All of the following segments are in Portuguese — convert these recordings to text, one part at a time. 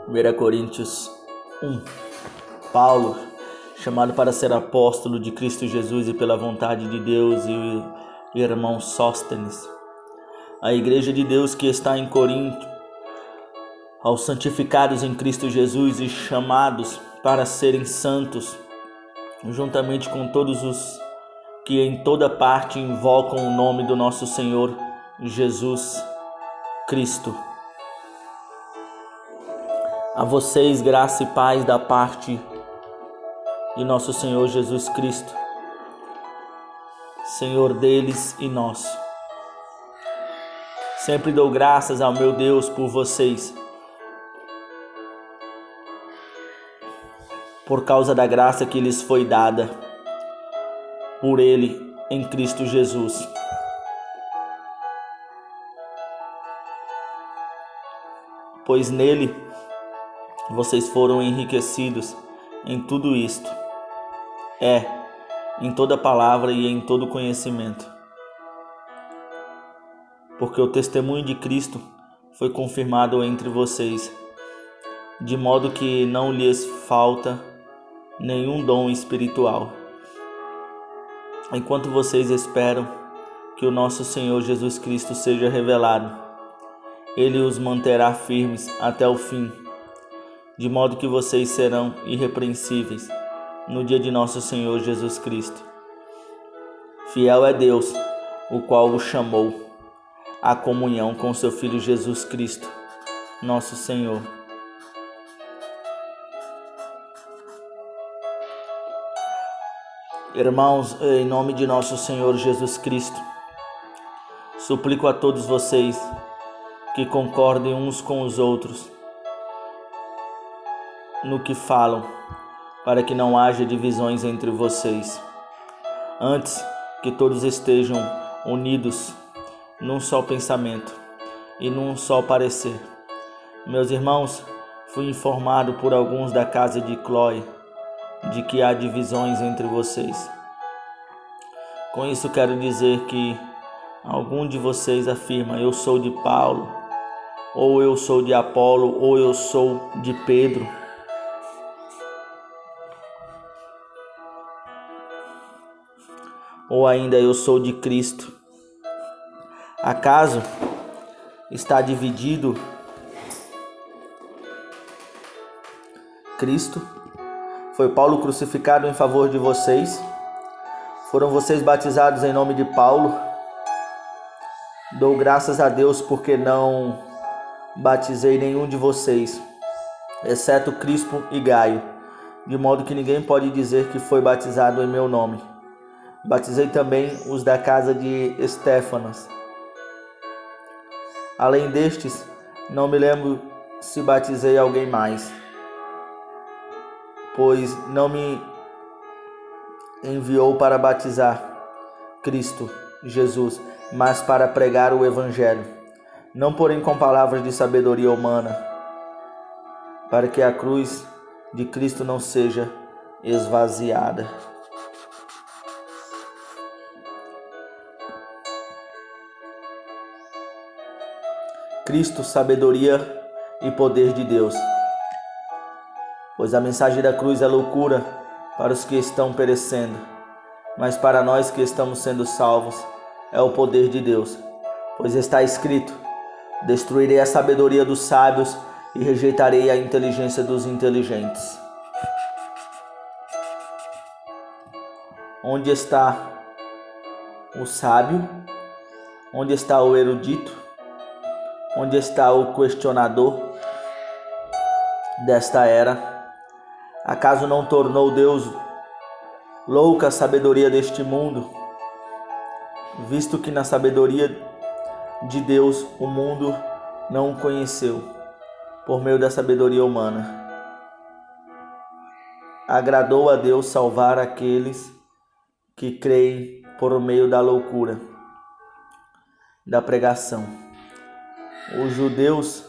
1 Coríntios 1. Paulo, chamado para ser apóstolo de Cristo Jesus e pela vontade de Deus, e o irmão Sóstenes, a igreja de Deus que está em Corinto, aos santificados em Cristo Jesus e chamados para serem santos, juntamente com todos os que em toda parte invocam o nome do nosso Senhor Jesus Cristo. A vocês, graça e paz da parte de nosso Senhor Jesus Cristo, Senhor deles e nosso. Sempre dou graças ao meu Deus por vocês, por causa da graça que lhes foi dada por Ele em Cristo Jesus. Pois nele vocês foram enriquecidos em tudo isto, em toda palavra e em todo conhecimento, porque o testemunho de Cristo foi confirmado entre vocês, de modo que não lhes falta nenhum dom espiritual, enquanto vocês esperam que o nosso Senhor Jesus Cristo seja revelado. Ele os manterá firmes até o fim, de modo que vocês serão irrepreensíveis no dia de nosso Senhor Jesus Cristo. Fiel é Deus, o qual os chamou à comunhão com seu Filho Jesus Cristo, nosso Senhor. Irmãos, em nome de nosso Senhor Jesus Cristo, suplico a todos vocês que concordem uns com os outros no que falam, para que não haja divisões entre vocês. Antes, que todos estejam unidos num só pensamento e num só parecer. Meus irmãos, fui informado por alguns da casa de Cloé de que há divisões entre vocês. Com isso quero dizer que algum de vocês afirma: eu sou de Paulo, ou eu sou de Apolo, ou eu sou de Pedro. Ou ainda eu sou de Cristo. Acaso está dividido Cristo? Foi Paulo crucificado em favor de vocês? Foram vocês batizados em nome de Paulo? Dou graças a Deus porque não batizei nenhum de vocês, exceto Crispo e Gaio, de modo que ninguém pode dizer que foi batizado em meu nome. Batizei também os da casa de Estéfanas. Além destes, não me lembro se batizei alguém mais, pois não me enviou para batizar Cristo Jesus, mas para pregar o Evangelho, não porém com palavras de sabedoria humana, para que a cruz de Cristo não seja esvaziada. Cristo, sabedoria e poder de Deus. Pois a mensagem da cruz é loucura para os que estão perecendo, mas para nós que estamos sendo salvos é o poder de Deus. Pois está escrito: destruirei a sabedoria dos sábios e rejeitarei a inteligência dos inteligentes. Onde está o sábio? Onde está o erudito? Onde está o questionador desta era? Acaso não tornou Deus louca a sabedoria deste mundo, visto que na sabedoria de Deus o mundo não o conheceu, por meio da sabedoria humana? Agradou a Deus salvar aqueles que creem por meio da loucura da pregação. Os judeus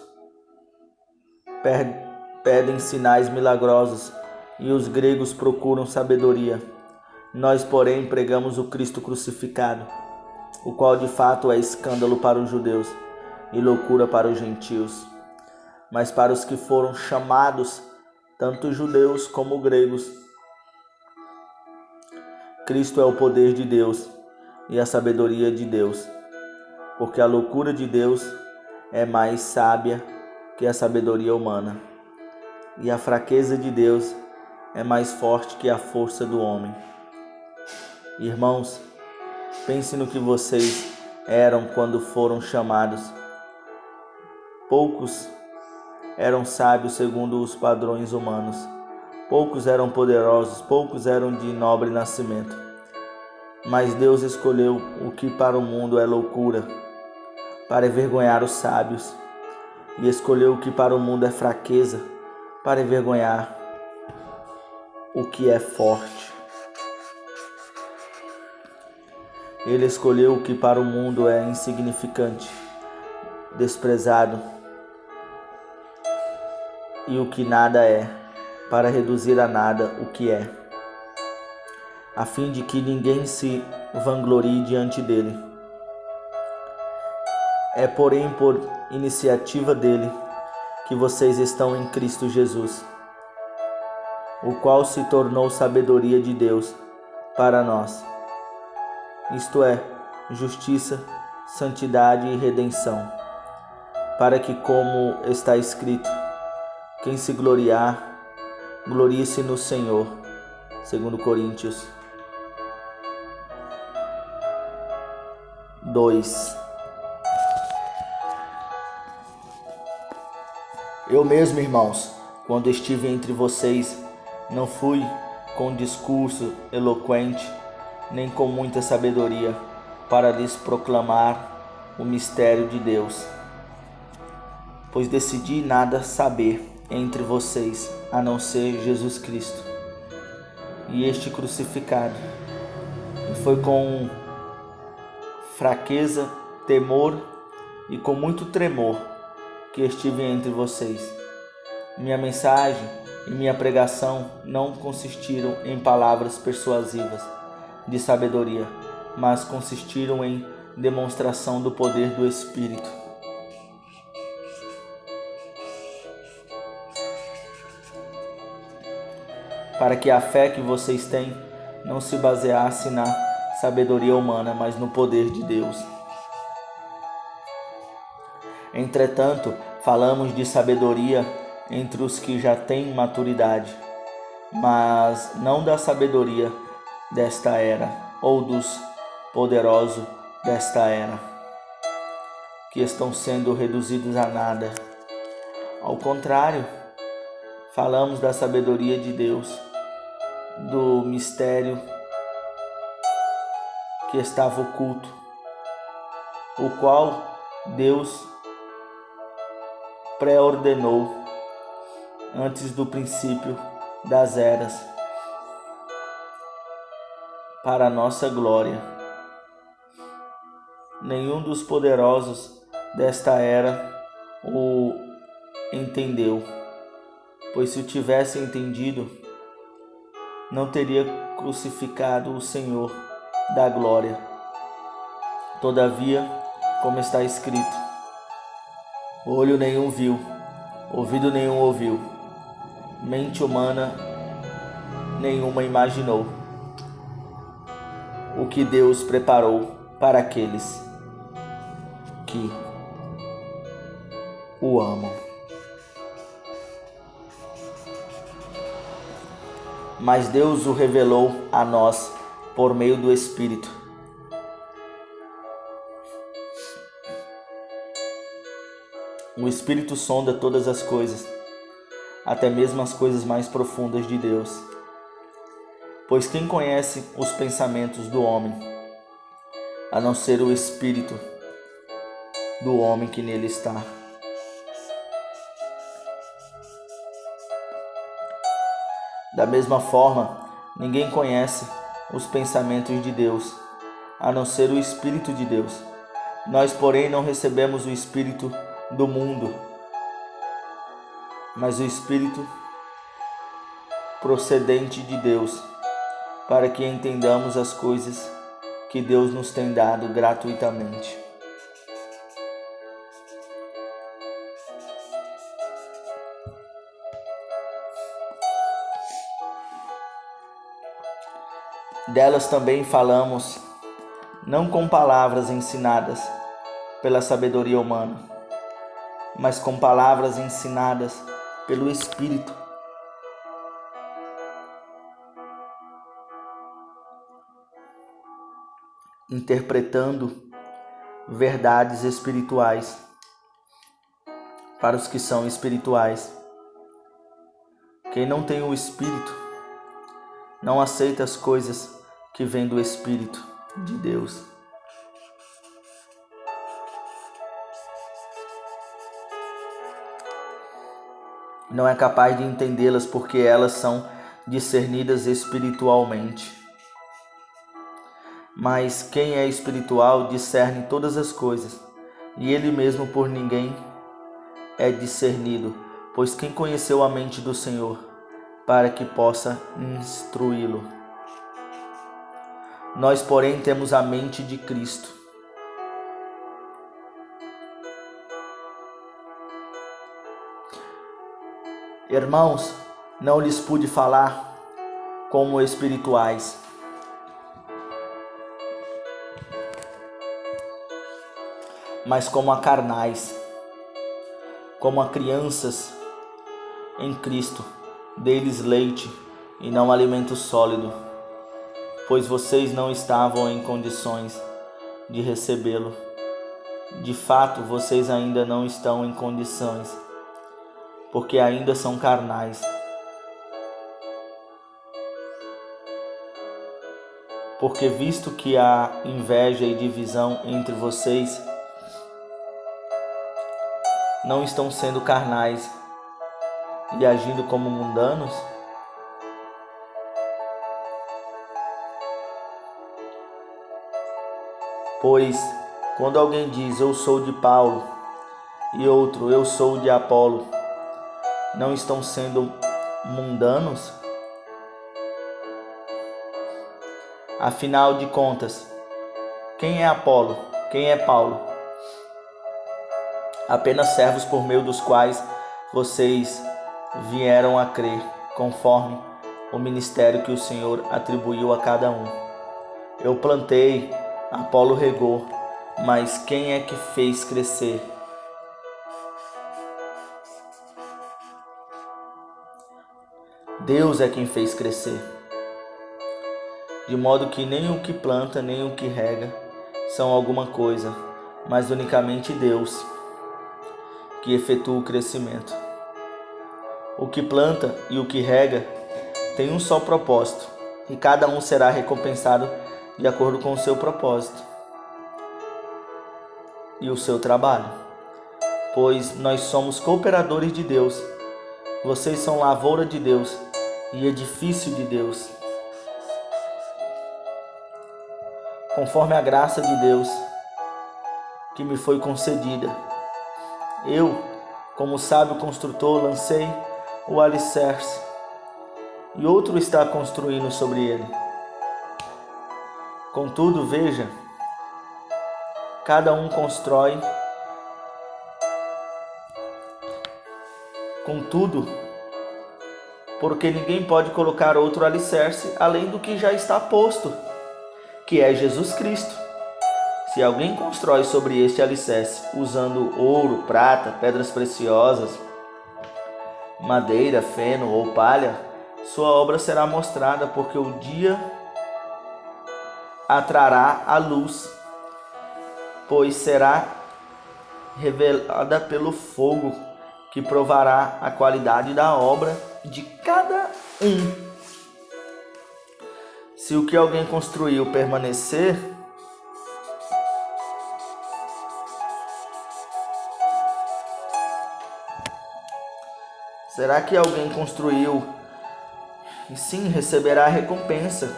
pedem sinais milagrosos e os gregos procuram sabedoria. Nós, porém, pregamos o Cristo crucificado, o qual de fato é escândalo para os judeus e loucura para os gentios, mas para os que foram chamados, tanto judeus como gregos. Cristo é o poder de Deus e a sabedoria de Deus, porque a loucura de Deus é mais sábia que a sabedoria humana, e a fraqueza de Deus é mais forte que a força do homem. Irmãos, pense no que vocês eram quando foram chamados. Poucos eram sábios segundo os padrões humanos. Poucos eram poderosos, poucos eram de nobre nascimento. Mas Deus escolheu o que para o mundo é loucura, para envergonhar os sábios, e escolheu o que para o mundo é fraqueza, para envergonhar o que é forte. Ele escolheu o que para o mundo é insignificante, desprezado, e o que nada é, para reduzir a nada o que é, a fim de que ninguém se vanglorie diante dele. É, porém, por iniciativa dele que vocês estão em Cristo Jesus, o qual se tornou sabedoria de Deus para nós, isto é, justiça, santidade e redenção, para que, como está escrito, quem se gloriar, glorie-se no Senhor, 2 Coríntios 2. Eu mesmo, irmãos, quando estive entre vocês, não fui com discurso eloquente, nem com muita sabedoria, para lhes proclamar o mistério de Deus. Pois decidi nada saber entre vocês, a não ser Jesus Cristo e este crucificado. E foi com fraqueza, temor e com muito tremor que estive entre vocês. Minha mensagem e minha pregação não consistiram em palavras persuasivas de sabedoria, mas consistiram em demonstração do poder do Espírito, para que a fé que vocês têm não se baseasse na sabedoria humana, mas no poder de Deus. Entretanto, falamos de sabedoria entre os que já têm maturidade, mas não da sabedoria desta era, ou dos poderosos desta era, que estão sendo reduzidos a nada. Ao contrário, falamos da sabedoria de Deus, do mistério que estava oculto, o qual Deus pré-ordenou antes do princípio das eras, para a nossa glória. Nenhum dos poderosos desta era o entendeu, pois se o tivesse entendido, não teria crucificado o Senhor da glória. Todavia, como está escrito, olho nenhum viu, ouvido nenhum ouviu, mente humana nenhuma imaginou o que Deus preparou para aqueles que o amam. Mas Deus o revelou a nós por meio do Espírito. O Espírito sonda todas as coisas, até mesmo as coisas mais profundas de Deus. Pois quem conhece os pensamentos do homem, a não ser o Espírito do homem que nele está? Da mesma forma, ninguém conhece os pensamentos de Deus, a não ser o Espírito de Deus. Nós, porém, não recebemos o Espírito do mundo, mas o Espírito procedente de Deus, para que entendamos as coisas que Deus nos tem dado gratuitamente. Delas também falamos, não com palavras ensinadas pela sabedoria humana, mas com palavras ensinadas pelo Espírito, interpretando verdades espirituais para os que são espirituais. Quem não tem o Espírito não aceita as coisas que vêm do Espírito de Deus. Não é capaz de entendê-las porque elas são discernidas espiritualmente. Mas quem é espiritual discerne todas as coisas, e ele mesmo por ninguém é discernido, pois quem conheceu a mente do Senhor para que possa instruí-lo? Nós, porém, temos a mente de Cristo. Irmãos, não lhes pude falar como espirituais, mas como a carnais, como a crianças em Cristo. Dei-lhes leite e não alimento sólido, pois vocês não estavam em condições de recebê-lo. De fato, vocês ainda não estão em condições, porque ainda são carnais. Porque visto que há inveja e divisão entre vocês, não estão sendo carnais e agindo como mundanos? Pois, quando alguém diz, eu sou de Paulo, e outro, eu sou de Apolo, não estão sendo mundanos? Afinal de contas, quem é Apolo? Quem é Paulo? Apenas servos por meio dos quais vocês vieram a crer, conforme o ministério que o Senhor atribuiu a cada um. Eu plantei, Apolo regou, mas quem é que fez crescer? Deus é quem fez crescer. De modo que nem o que planta, nem o que rega são alguma coisa, mas unicamente Deus, que efetua o crescimento. O que planta e o que rega tem um só propósito, e cada um será recompensado de acordo com o seu propósito e o seu trabalho. Pois nós somos cooperadores de Deus. Vocês são lavoura de Deus e edifício de Deus. Conforme a graça de Deus que me foi concedida, eu, como sábio construtor, lancei o alicerce e outro está construindo sobre ele. Contudo, veja, cada um constrói. Contudo, porque ninguém pode colocar outro alicerce além do que já está posto, que é Jesus Cristo. Se alguém constrói sobre este alicerce usando ouro, prata, pedras preciosas, madeira, feno ou palha, sua obra será mostrada, porque o dia atrará a luz, pois será revelada pelo fogo, que provará a qualidade da obra de cada um. Se o que alguém construiu permanecer, será que alguém construiu e sim receberá a recompensa?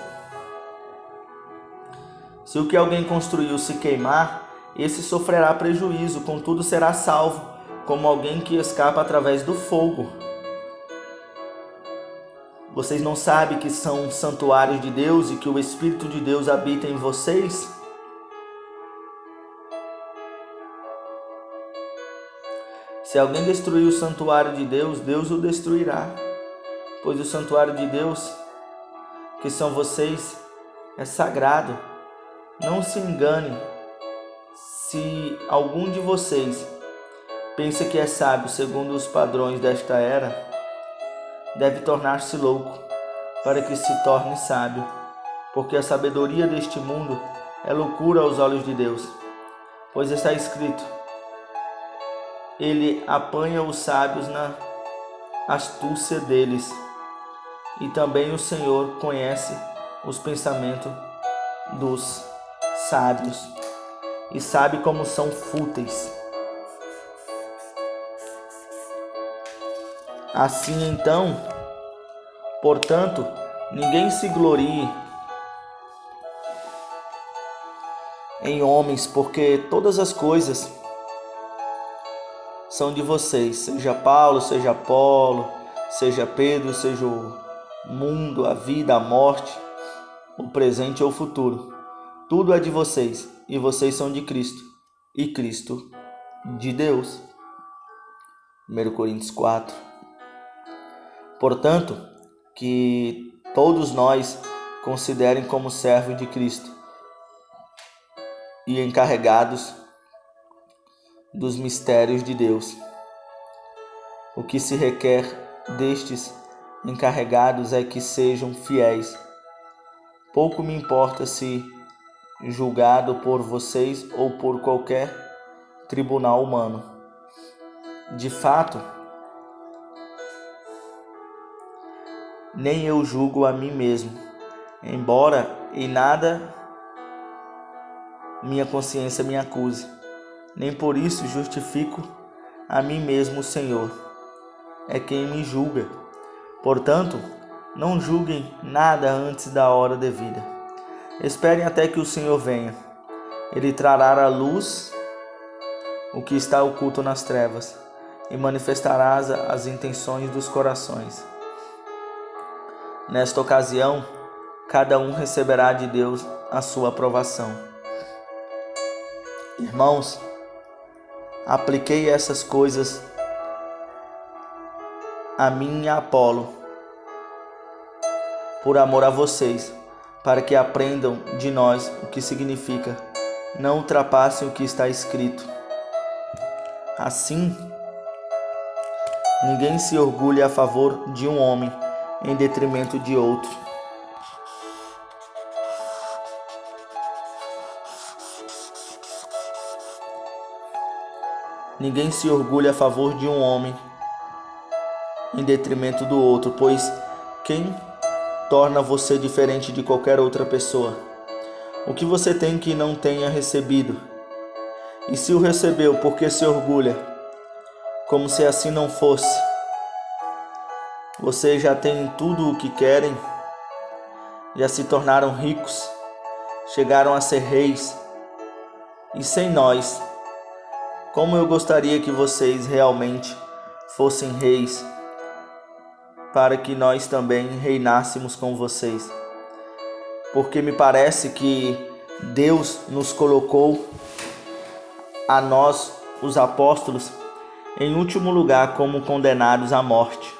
Se o que alguém construiu se queimar, esse sofrerá prejuízo, contudo será salvo, como alguém que escapa através do fogo. Vocês não sabem que são santuários de Deus e que o Espírito de Deus habita em vocês? Se alguém destruir o santuário de Deus, Deus o destruirá, pois o santuário de Deus, que são vocês, é sagrado. Não se engane se algum de vocês pensa que é sábio segundo os padrões desta era, deve tornar-se louco para que se torne sábio, porque a sabedoria deste mundo é loucura aos olhos de Deus. Pois está escrito: Ele apanha os sábios na astúcia deles, e também o Senhor conhece os pensamentos dos sábios, e sabe como são fúteis. Assim então, portanto, ninguém se glorie em homens, porque todas as coisas são de vocês, seja Paulo, seja Apolo, seja Pedro, seja o mundo, a vida, a morte, o presente ou o futuro. Tudo é de vocês, e vocês são de Cristo, e Cristo de Deus. 1 Coríntios 4. Portanto, que todos nós considerem como servos de Cristo e encarregados dos mistérios de Deus. O que se requer destes encarregados é que sejam fiéis. Pouco me importa se julgado por vocês ou por qualquer tribunal humano. De fato, nem eu julgo a mim mesmo, embora em nada minha consciência me acuse. Nem por isso justifico a mim mesmo. O Senhor é quem me julga. Portanto, não julguem nada antes da hora devida. Esperem até que o Senhor venha. Ele trará à luz o que está oculto nas trevas e manifestará as intenções dos corações. Nesta ocasião, cada um receberá de Deus a sua aprovação. Irmãos, apliquei essas coisas a mim e a Apolo, por amor a vocês, para que aprendam de nós o que significa: não ultrapassem o que está escrito. Assim, ninguém se orgulhe a favor de um homem em detrimento de outro. Ninguém se orgulhe a favor de um homem em detrimento do outro, pois quem torna você diferente de qualquer outra pessoa? O que você tem que não tenha recebido? E se o recebeu, por que se orgulha? Como se assim não fosse. Vocês já têm tudo o que querem, já se tornaram ricos, chegaram a ser reis, e sem nós, como eu gostaria que vocês realmente fossem reis, para que nós também reinássemos com vocês. Porque me parece que Deus nos colocou, a nós, os apóstolos, em último lugar como condenados à morte.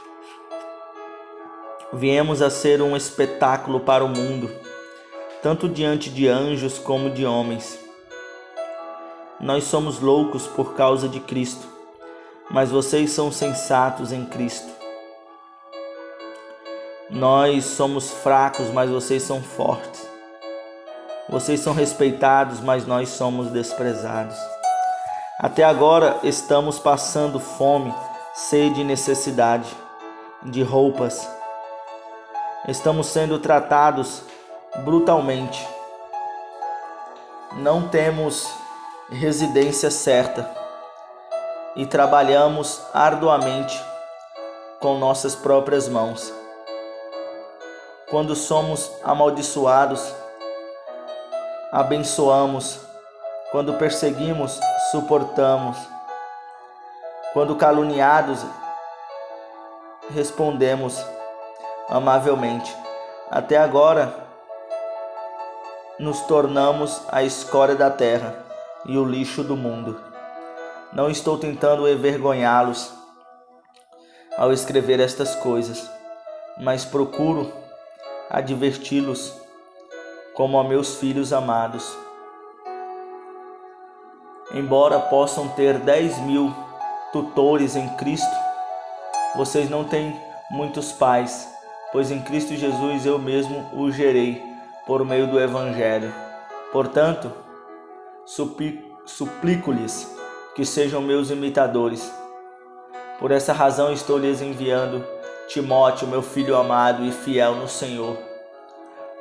Viemos a ser um espetáculo para o mundo, tanto diante de anjos como de homens. Nós somos loucos por causa de Cristo, mas vocês são sensatos em Cristo. Nós somos fracos, mas vocês são fortes. Vocês são respeitados, mas nós somos desprezados. Até agora estamos passando fome, sede e necessidade de roupas. Estamos sendo tratados brutalmente. Não temos residência certa e trabalhamos arduamente com nossas próprias mãos. Quando somos amaldiçoados, abençoamos. Quando perseguimos, suportamos. Quando caluniados, respondemos amavelmente. Até agora, nos tornamos a escória da terra e o lixo do mundo. Não estou tentando envergonhá-los ao escrever estas coisas, mas procuro adverti-los como a meus filhos amados. Embora possam ter 10.000 tutores em Cristo, vocês não têm muitos pais, pois em Cristo Jesus eu mesmo os gerei por meio do Evangelho. Portanto, suplico-lhes que sejam meus imitadores. Por essa razão estou lhes enviando Timóteo, meu filho amado e fiel no Senhor,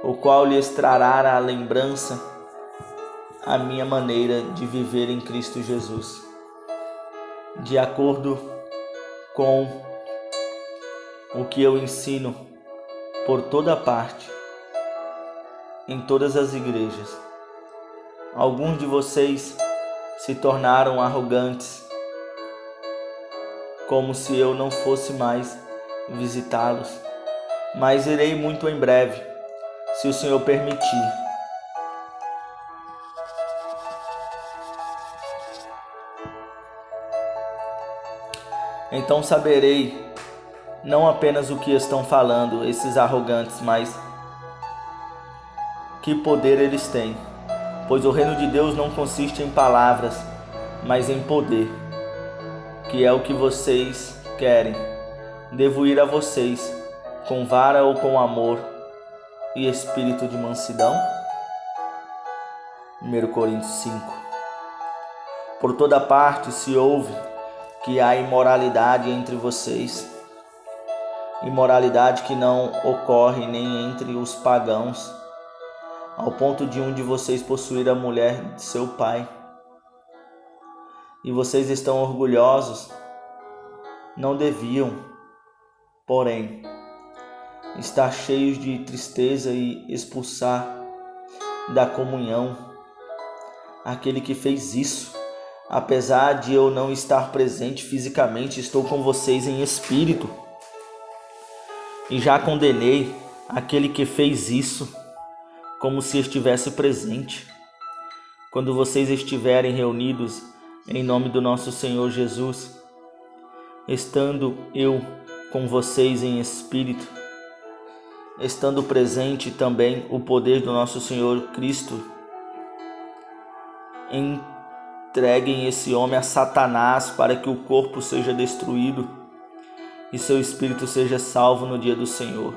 o qual lhes trará à lembrança a minha maneira de viver em Cristo Jesus, de acordo com o que eu ensino por toda parte, em todas as igrejas. Alguns de vocês se tornaram arrogantes, como se eu não fosse mais visitá-los, mas irei muito em breve, se o Senhor permitir. Então saberei não apenas o que estão falando esses arrogantes, mas que poder eles têm. Pois o reino de Deus não consiste em palavras, mas em poder, que é o que vocês querem. Devo ir a vocês com vara ou com amor e espírito de mansidão? 1 Coríntios 5. Por toda parte se ouve que há imoralidade entre vocês, imoralidade que não ocorre nem entre os pagãos, ao ponto de um de vocês possuir a mulher de seu pai. E vocês estão orgulhosos? Não deviam, porém, estar cheios de tristeza e expulsar da comunhão aquele que fez isso. Apesar de eu não estar presente fisicamente, estou com vocês em espírito. E já condenei aquele que fez isso, como se estivesse presente. Quando vocês estiverem reunidos em nome do nosso Senhor Jesus, estando eu com vocês em espírito, estando presente também o poder do nosso Senhor Cristo, entreguem esse homem a Satanás para que o corpo seja destruído e seu espírito seja salvo no dia do Senhor.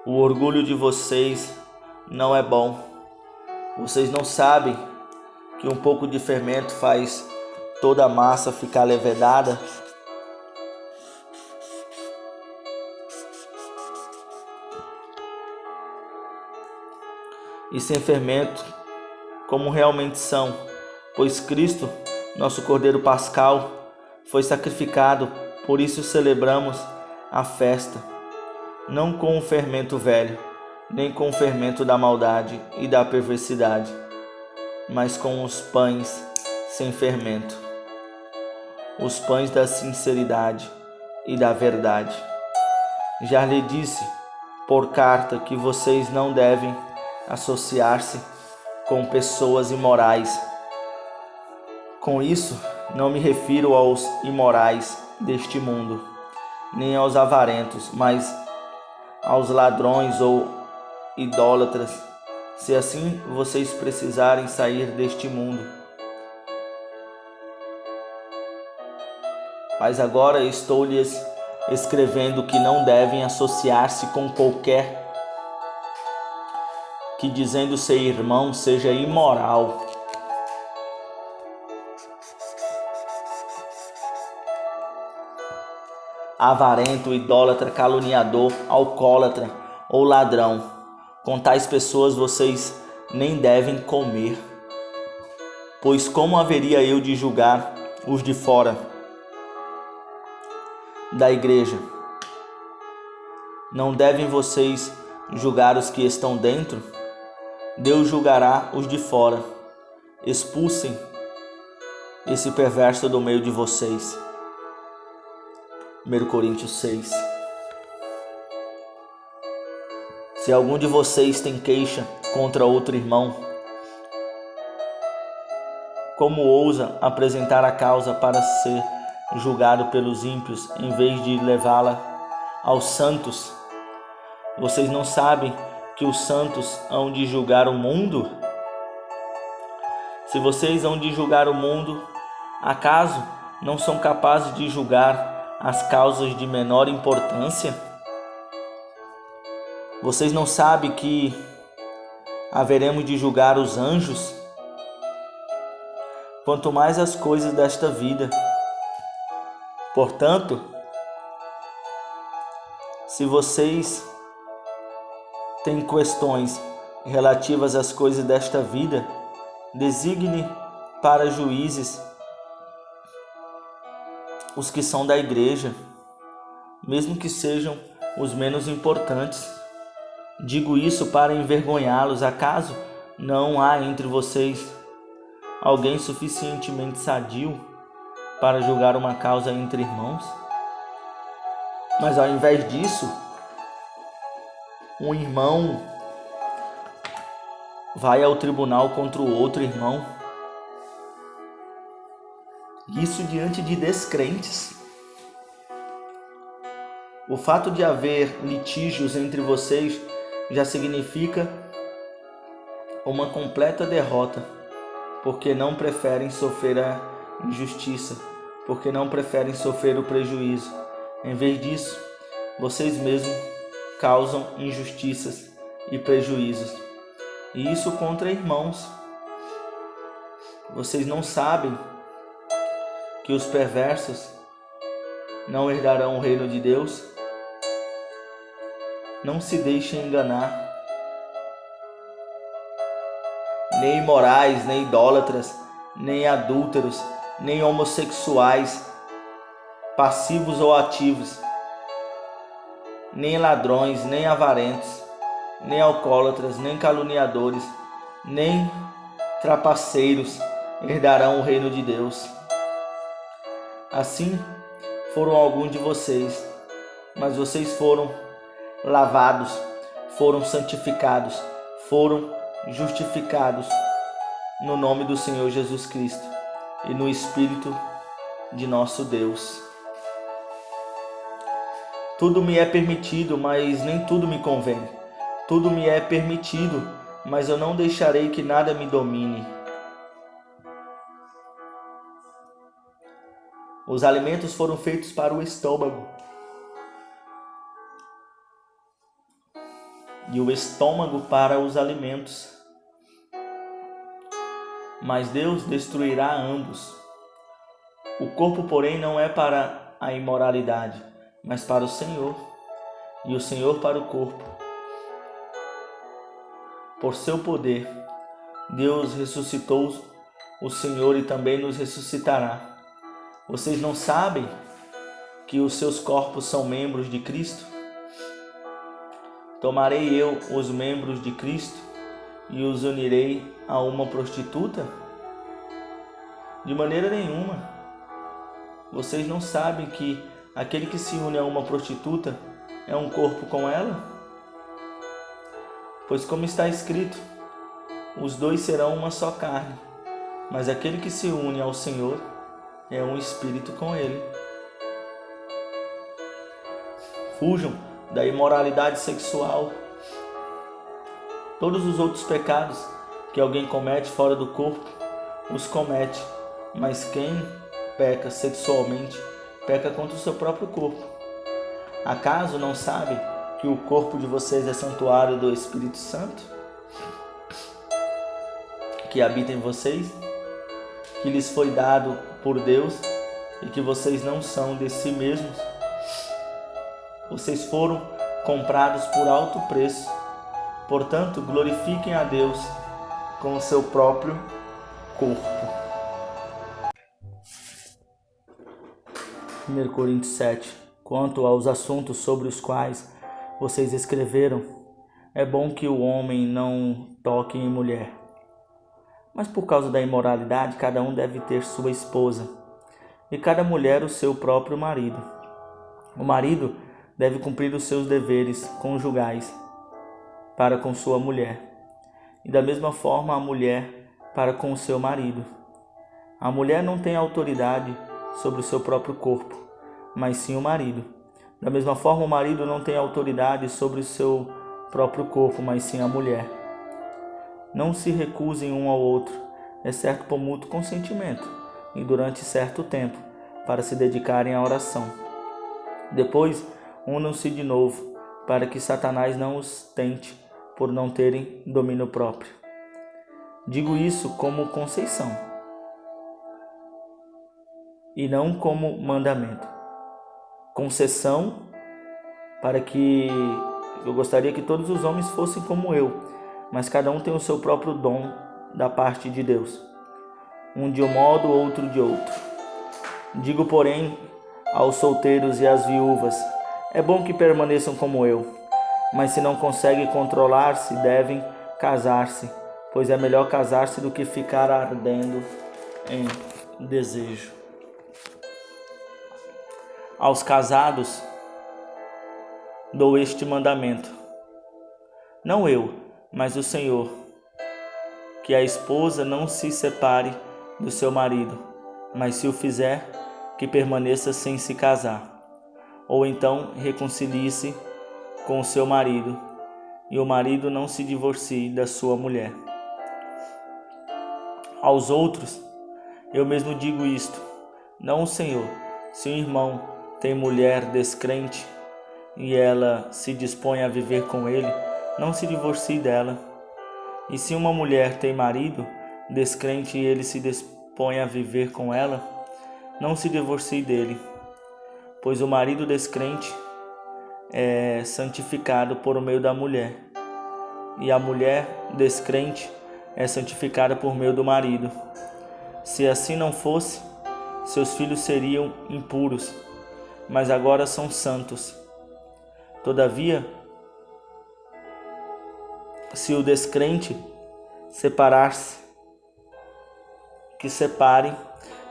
O orgulho de vocês não é bom. Vocês não sabem que um pouco de fermento faz toda a massa ficar levedada? E sem fermento, como realmente são, pois Cristo, nosso Cordeiro Pascal, foi sacrificado, por isso celebramos a festa, não com o fermento velho, nem com o fermento da maldade e da perversidade, mas com os pães sem fermento, os pães da sinceridade e da verdade. Já lhe disse por carta que vocês não devem associar-se com pessoas imorais. Com isso, não me refiro aos imorais deste mundo, nem aos avarentos, mas aos ladrões ou idólatras, se assim vocês precisarem sair deste mundo. Mas agora estou lhes escrevendo que não devem associar-se com qualquer que, dizendo ser irmão, seja imoral, avarento, idólatra, caluniador, alcoólatra ou ladrão. Com tais pessoas vocês nem devem comer. Pois como haveria eu de julgar os de fora da igreja? Não devem vocês julgar os que estão dentro? Deus julgará os de fora. Expulsem esse perverso do meio de vocês. 1 Coríntios 6. Se algum de vocês tem queixa contra outro irmão, como ousa apresentar a causa para ser julgado pelos ímpios, em vez de levá-la aos santos? Vocês não sabem que os santos hão de julgar o mundo? Se vocês hão de julgar o mundo, acaso não são capazes de julgar as causas de menor importância? Vocês não sabem que haveremos de julgar os anjos? Quanto mais as coisas desta vida. Portanto, se vocês têm questões relativas às coisas desta vida, designe para juízes os que são da igreja, mesmo que sejam os menos importantes. Digo isso para envergonhá-los. Acaso não há entre vocês alguém suficientemente sadio para julgar uma causa entre irmãos? Mas ao invés disso, um irmão vai ao tribunal contra o outro irmão. Isso diante de descrentes. O fato de haver litígios entre vocês já significa uma completa derrota, porque não preferem sofrer a injustiça, porque não preferem sofrer o prejuízo. Em vez disso, vocês mesmos causam injustiças e prejuízos. E isso contra irmãos. Vocês não sabem que os perversos não herdarão o reino de Deus? Não se deixem enganar. Nem imorais, nem idólatras, nem adúlteros, nem homossexuais, passivos ou ativos, nem ladrões, nem avarentos, nem alcoólatras, nem caluniadores, nem trapaceiros herdarão o reino de Deus. Assim foram alguns de vocês, mas vocês foram lavados, foram santificados, foram justificados no nome do Senhor Jesus Cristo e no Espírito de nosso Deus. Tudo me é permitido, mas nem tudo me convém. Tudo me é permitido, mas eu não deixarei que nada me domine. Os alimentos foram feitos para o estômago, e o estômago para os alimentos. Mas Deus destruirá ambos. O corpo, porém, não é para a imoralidade, mas para o Senhor, e o Senhor para o corpo. Por seu poder, Deus ressuscitou o Senhor e também nos ressuscitará. Vocês não sabem que os seus corpos são membros de Cristo? Tomarei eu os membros de Cristo e os unirei a uma prostituta? De maneira nenhuma. Vocês não sabem que aquele que se une a uma prostituta é um corpo com ela? Pois como está escrito, os dois serão uma só carne, mas aquele que se une ao Senhor é um espírito com ele. Fujam da imoralidade sexual. Todos os outros pecados que alguém comete fora do corpo, os comete, mas quem peca sexualmente, peca contra o seu próprio corpo. Acaso não sabem que o corpo de vocês é santuário do Espírito Santo, que habita em vocês, que lhes foi dado por Deus e que vocês não são de si mesmos? Vocês foram comprados por alto preço. Portanto, glorifiquem a Deus com o seu próprio corpo. 1 Coríntios 7. Quanto aos assuntos sobre os quais vocês escreveram, é bom que o homem não toque em mulher. Mas por causa da imoralidade, cada um deve ter sua esposa, e cada mulher o seu próprio marido. O marido deve cumprir os seus deveres conjugais para com sua mulher, e da mesma forma a mulher para com o seu marido. A mulher não tem autoridade sobre o seu próprio corpo, mas sim o marido. Da mesma forma, o marido não tem autoridade sobre o seu próprio corpo, mas sim a mulher. Não se recusem um ao outro, exceto por mútuo consentimento, e durante certo tempo, para se dedicarem à oração. Depois, unam-se de novo, para que Satanás não os tente por não terem domínio próprio. Digo isso como conceição, e não como mandamento. Concessão para que eu gostaria que todos os homens fossem como eu, mas cada um tem o seu próprio dom da parte de Deus, um de um modo, outro de outro. Digo, porém, aos solteiros e às viúvas, é bom que permaneçam como eu, mas se não conseguem controlar-se, devem casar-se, pois é melhor casar-se do que ficar ardendo em desejo. Aos casados dou este mandamento, não eu, mas o Senhor, que a esposa não se separe do seu marido, mas se o fizer, que permaneça sem se casar, ou então reconcilie-se com o seu marido, e o marido não se divorcie da sua mulher. Aos outros, eu mesmo digo isto, não o Senhor. Se um irmão tem mulher descrente e ela se dispõe a viver com ele, não se divorcie dela. E se uma mulher tem marido descrente e ele se dispõe a viver com ela, não se divorcie dele, pois o marido descrente é santificado por meio da mulher, e a mulher descrente é santificada por meio do marido. Se assim não fosse, seus filhos seriam impuros, mas agora são santos. Todavia, se o descrente separar-se, que separe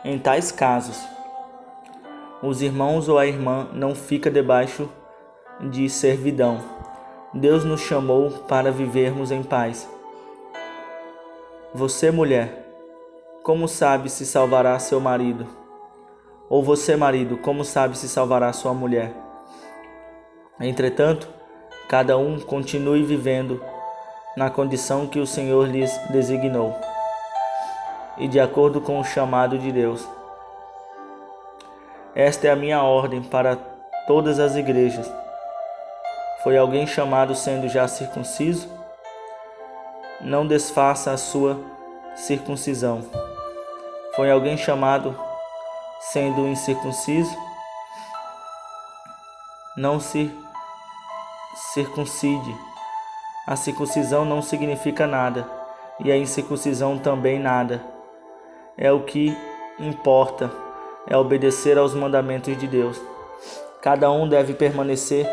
em tais casos. Os irmãos ou a irmã não fica debaixo de servidão. Deus nos chamou para vivermos em paz. Você, mulher, como sabe se salvará seu marido? Ou você, marido, como sabe se salvará sua mulher? Entretanto, cada um continue vivendo na condição que o Senhor lhes designou, e de acordo com o chamado de Deus. Esta é a minha ordem para todas as igrejas. Foi alguém chamado sendo já circunciso? Não desfaça a sua circuncisão. Foi alguém chamado sendo incircunciso? Não se circuncide. A circuncisão não significa nada, e a incircuncisão também nada. É o que importa, é obedecer aos mandamentos de Deus. Cada um deve permanecer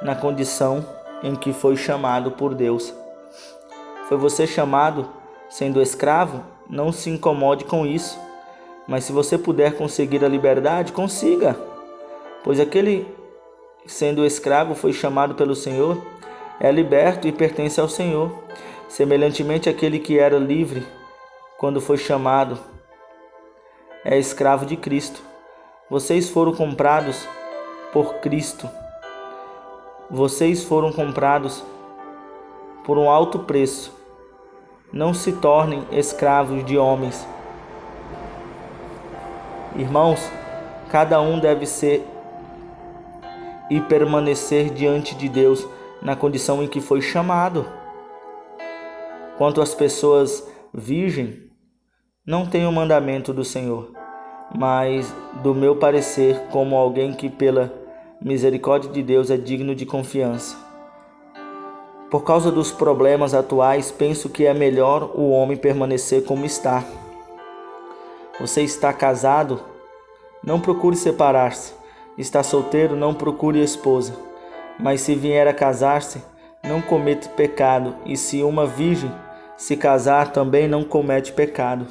na condição em que foi chamado por Deus. Foi você chamado sendo escravo? Não se incomode com isso. Mas se você puder conseguir a liberdade, consiga. Pois aquele sendo escravo foi chamado pelo Senhor, é liberto e pertence ao Senhor. Semelhantemente, aquele que era livre quando foi chamado é escravo de Cristo. Vocês foram comprados por Cristo. Vocês foram comprados por um alto preço. Não se tornem escravos de homens. Irmãos, cada um deve ser e permanecer diante de Deus na condição em que foi chamado. Quanto às pessoas virgens, não tenho mandamento do Senhor, mas do meu parecer, como alguém que pela misericórdia de Deus é digno de confiança. Por causa dos problemas atuais, penso que é melhor o homem permanecer como está. Você está casado? Não procure separar-se. Está solteiro? Não procure esposa. Mas se vier a casar-se, não cometa pecado. E se uma virgem se casar, também não comete pecado.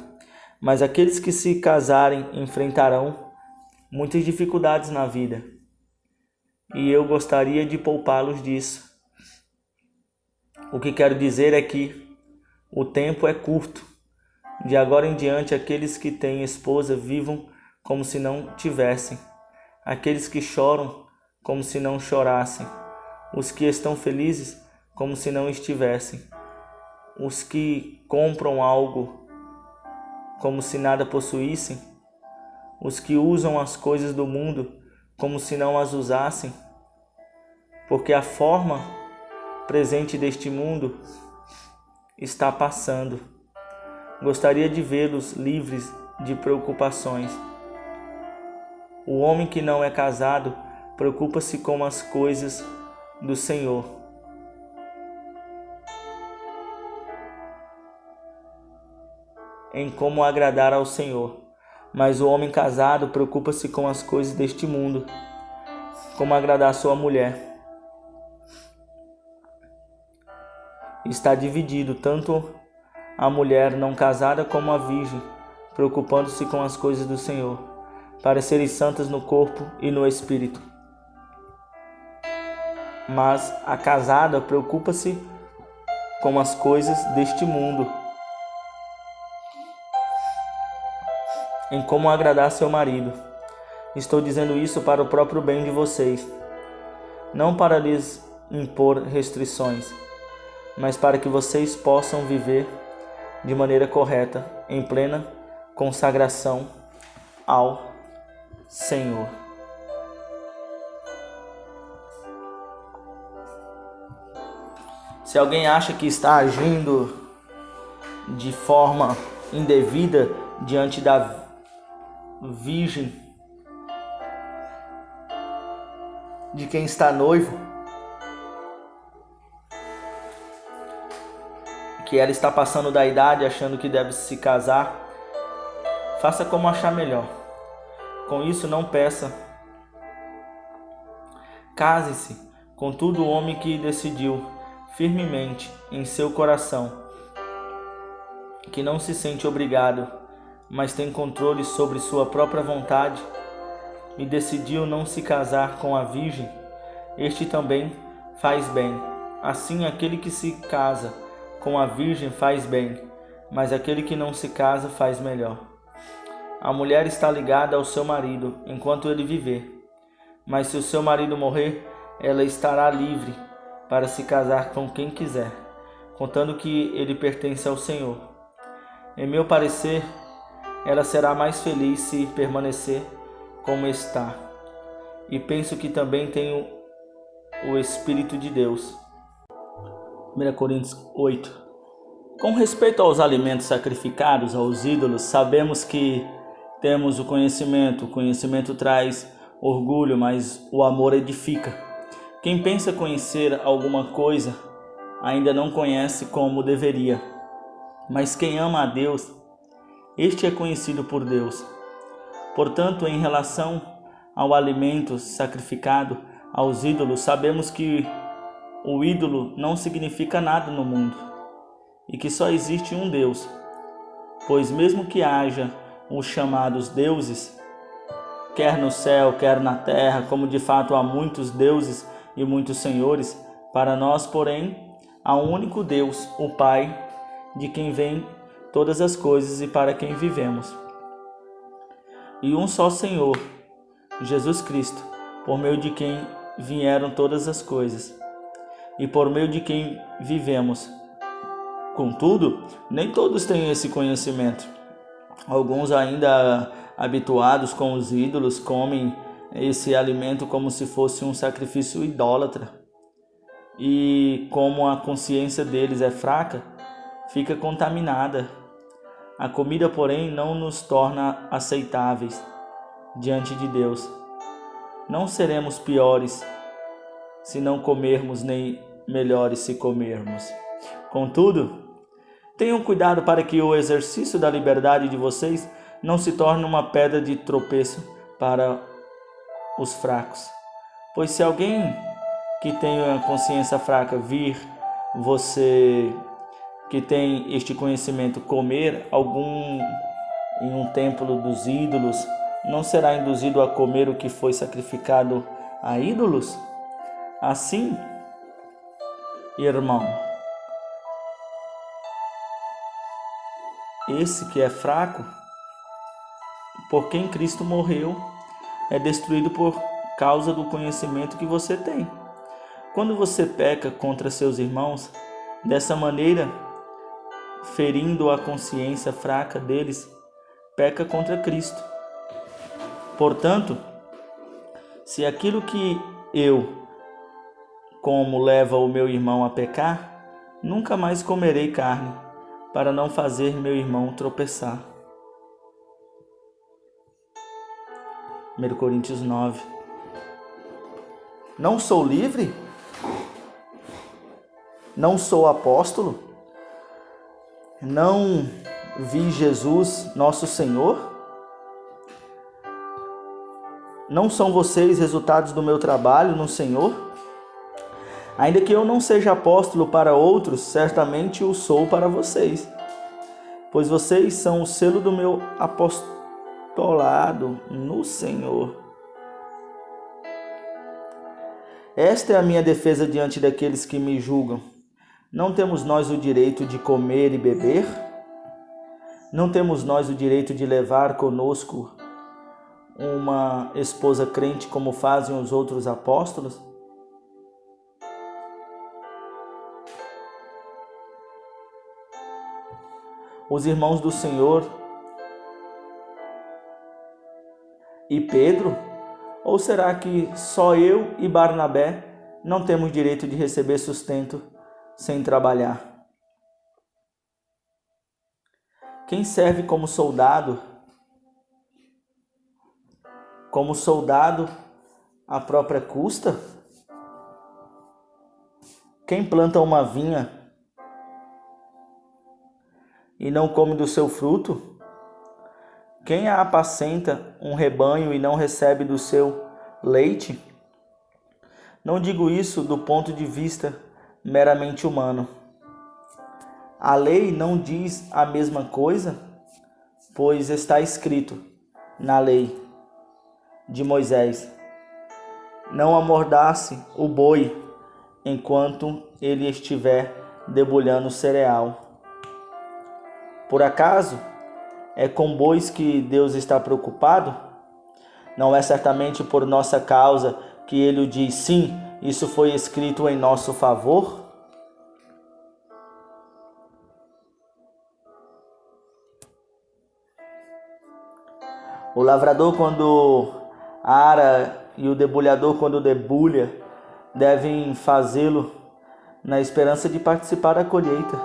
Mas aqueles que se casarem enfrentarão muitas dificuldades na vida. E eu gostaria de poupá-los disso. O que quero dizer é que o tempo é curto. De agora em diante, aqueles que têm esposa vivam como se não tivessem. Aqueles que choram como se não chorassem. Os que estão felizes como se não estivessem, os que compram algo como se nada possuíssem, os que usam as coisas do mundo como se não as usassem, porque a forma presente deste mundo está passando. Gostaria de vê-los livres de preocupações. O homem que não é casado preocupa-se com as coisas do Senhor. Em como agradar ao Senhor. Mas o homem casado preocupa-se com as coisas deste mundo, como agradar sua mulher. Está dividido, tanto a mulher não casada como a virgem, preocupando-se com as coisas do Senhor, para serem santas no corpo e no espírito. Mas a casada preocupa-se com as coisas deste mundo, em como agradar seu marido. Estou dizendo isso para o próprio bem de vocês, não para lhes impor restrições, mas para que vocês possam viver de maneira correta, em plena consagração ao Senhor. Se alguém acha que está agindo de forma indevida diante da virgem de quem está noivo, que ela está passando da idade achando que deve se casar, faça como achar melhor. Com isso não peça. Case-se, contudo, o homem que decidiu firmemente em seu coração que não se sente obrigado, mas tem controle sobre sua própria vontade e decidiu não se casar com a virgem, este também faz bem. Assim, aquele que se casa com a virgem faz bem, mas aquele que não se casa faz melhor. A mulher está ligada ao seu marido enquanto ele viver, mas se o seu marido morrer, ela estará livre para se casar com quem quiser, contando que ele pertence ao Senhor. Em meu parecer, ela será mais feliz se permanecer como está. E penso que também tem o Espírito de Deus. 1 Coríntios 8. Com respeito aos alimentos sacrificados aos ídolos, sabemos que temos o conhecimento. O conhecimento traz orgulho, mas o amor edifica. Quem pensa conhecer alguma coisa ainda não conhece como deveria. Mas quem ama a Deus, este é conhecido por Deus. Portanto, em relação ao alimento sacrificado aos ídolos, sabemos que o ídolo não significa nada no mundo e que só existe um Deus. Pois mesmo que haja os chamados deuses, quer no céu, quer na terra, como de fato há muitos deuses e muitos senhores, para nós, porém, há um único Deus, o Pai, de quem vêm todas as coisas e para quem vivemos. E um só Senhor, Jesus Cristo, por meio de quem vieram todas as coisas e por meio de quem vivemos. Contudo, nem todos têm esse conhecimento. Alguns, ainda habituados com os ídolos, comem esse alimento como se fosse um sacrifício idólatra. E como a consciência deles é fraca, fica contaminada. A comida, porém, não nos torna aceitáveis diante de Deus. Não seremos piores se não comermos, nem melhores se comermos. Contudo, tenham cuidado para que o exercício da liberdade de vocês não se torne uma pedra de tropeço para os fracos. Pois se alguém que tem a consciência fraca vir você que tem este conhecimento comer algum em um templo dos ídolos, não será induzido a comer o que foi sacrificado a ídolos? Assim, irmão, esse que é fraco, por quem Cristo morreu, é destruído por causa do conhecimento que você tem. Quando você peca contra seus irmãos, dessa maneira, ferindo a consciência fraca deles, peca contra Cristo. Portanto, se aquilo que eu como leva o meu irmão a pecar, nunca mais comerei carne, para não fazer meu irmão tropeçar. 1 Coríntios 9. Não sou livre? Não sou apóstolo? Não vi Jesus, nosso Senhor? Não são vocês resultados do meu trabalho no Senhor? Ainda que eu não seja apóstolo para outros, certamente o sou para vocês, pois vocês são o selo do meu apostolado no Senhor. Esta é a minha defesa diante daqueles que me julgam. Não temos nós o direito de comer e beber? Não temos nós o direito de levar conosco uma esposa crente como fazem os outros apóstolos? Os irmãos do Senhor e Pedro? Ou será que só eu e Barnabé não temos direito de receber sustento sem trabalhar? Quem serve como soldado à própria custa? Quem planta uma vinha e não come do seu fruto? Quem apacenta um rebanho e não recebe do seu leite? Não digo isso do ponto de vista meramente humano. A lei não diz a mesma coisa, pois está escrito na lei de Moisés: não amordace o boi enquanto ele estiver debulhando o cereal. Por acaso é com bois que Deus está preocupado? Não é certamente por nossa causa que ele diz: sim, isso foi escrito em nosso favor? O lavrador, quando ara, e o debulhador, quando debulha, devem fazê-lo na esperança de participar da colheita.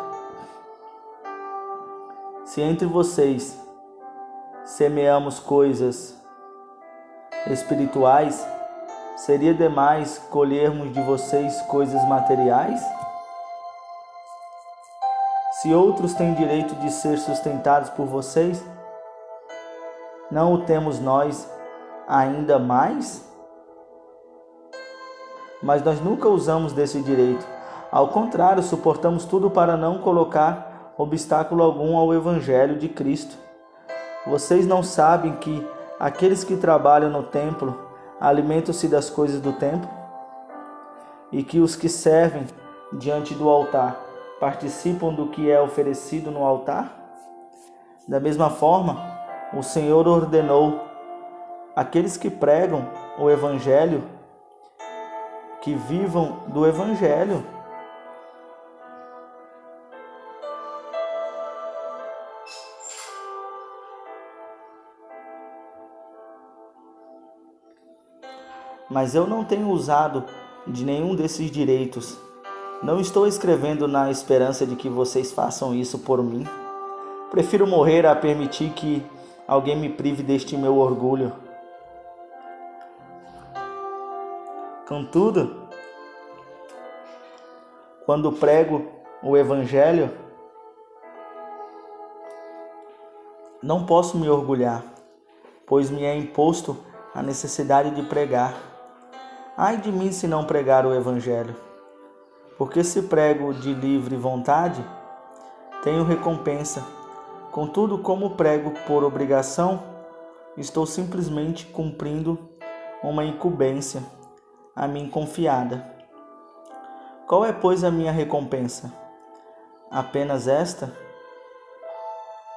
Se entre vocês semeamos coisas espirituais, seria demais colhermos de vocês coisas materiais? Se outros têm direito de ser sustentados por vocês, não o temos nós ainda mais? Mas nós nunca usamos desse direito. Ao contrário, suportamos tudo para não colocar obstáculo algum ao Evangelho de Cristo. Vocês não sabem que aqueles que trabalham no templo alimentam-se das coisas do templo? E que os que servem diante do altar participam do que é oferecido no altar? Da mesma forma, o Senhor ordenou aqueles que pregam o Evangelho que vivam do Evangelho. Mas eu não tenho usado de nenhum desses direitos. Não estou escrevendo na esperança de que vocês façam isso por mim. Prefiro morrer a permitir que alguém me prive deste meu orgulho. Contudo, quando prego o Evangelho, não posso me orgulhar, pois me é imposto a necessidade de pregar. Ai de mim se não pregar o Evangelho, porque se prego de livre vontade, tenho recompensa. Contudo, como prego por obrigação, estou simplesmente cumprindo uma incumbência a mim confiada. Qual é, pois, a minha recompensa? Apenas esta: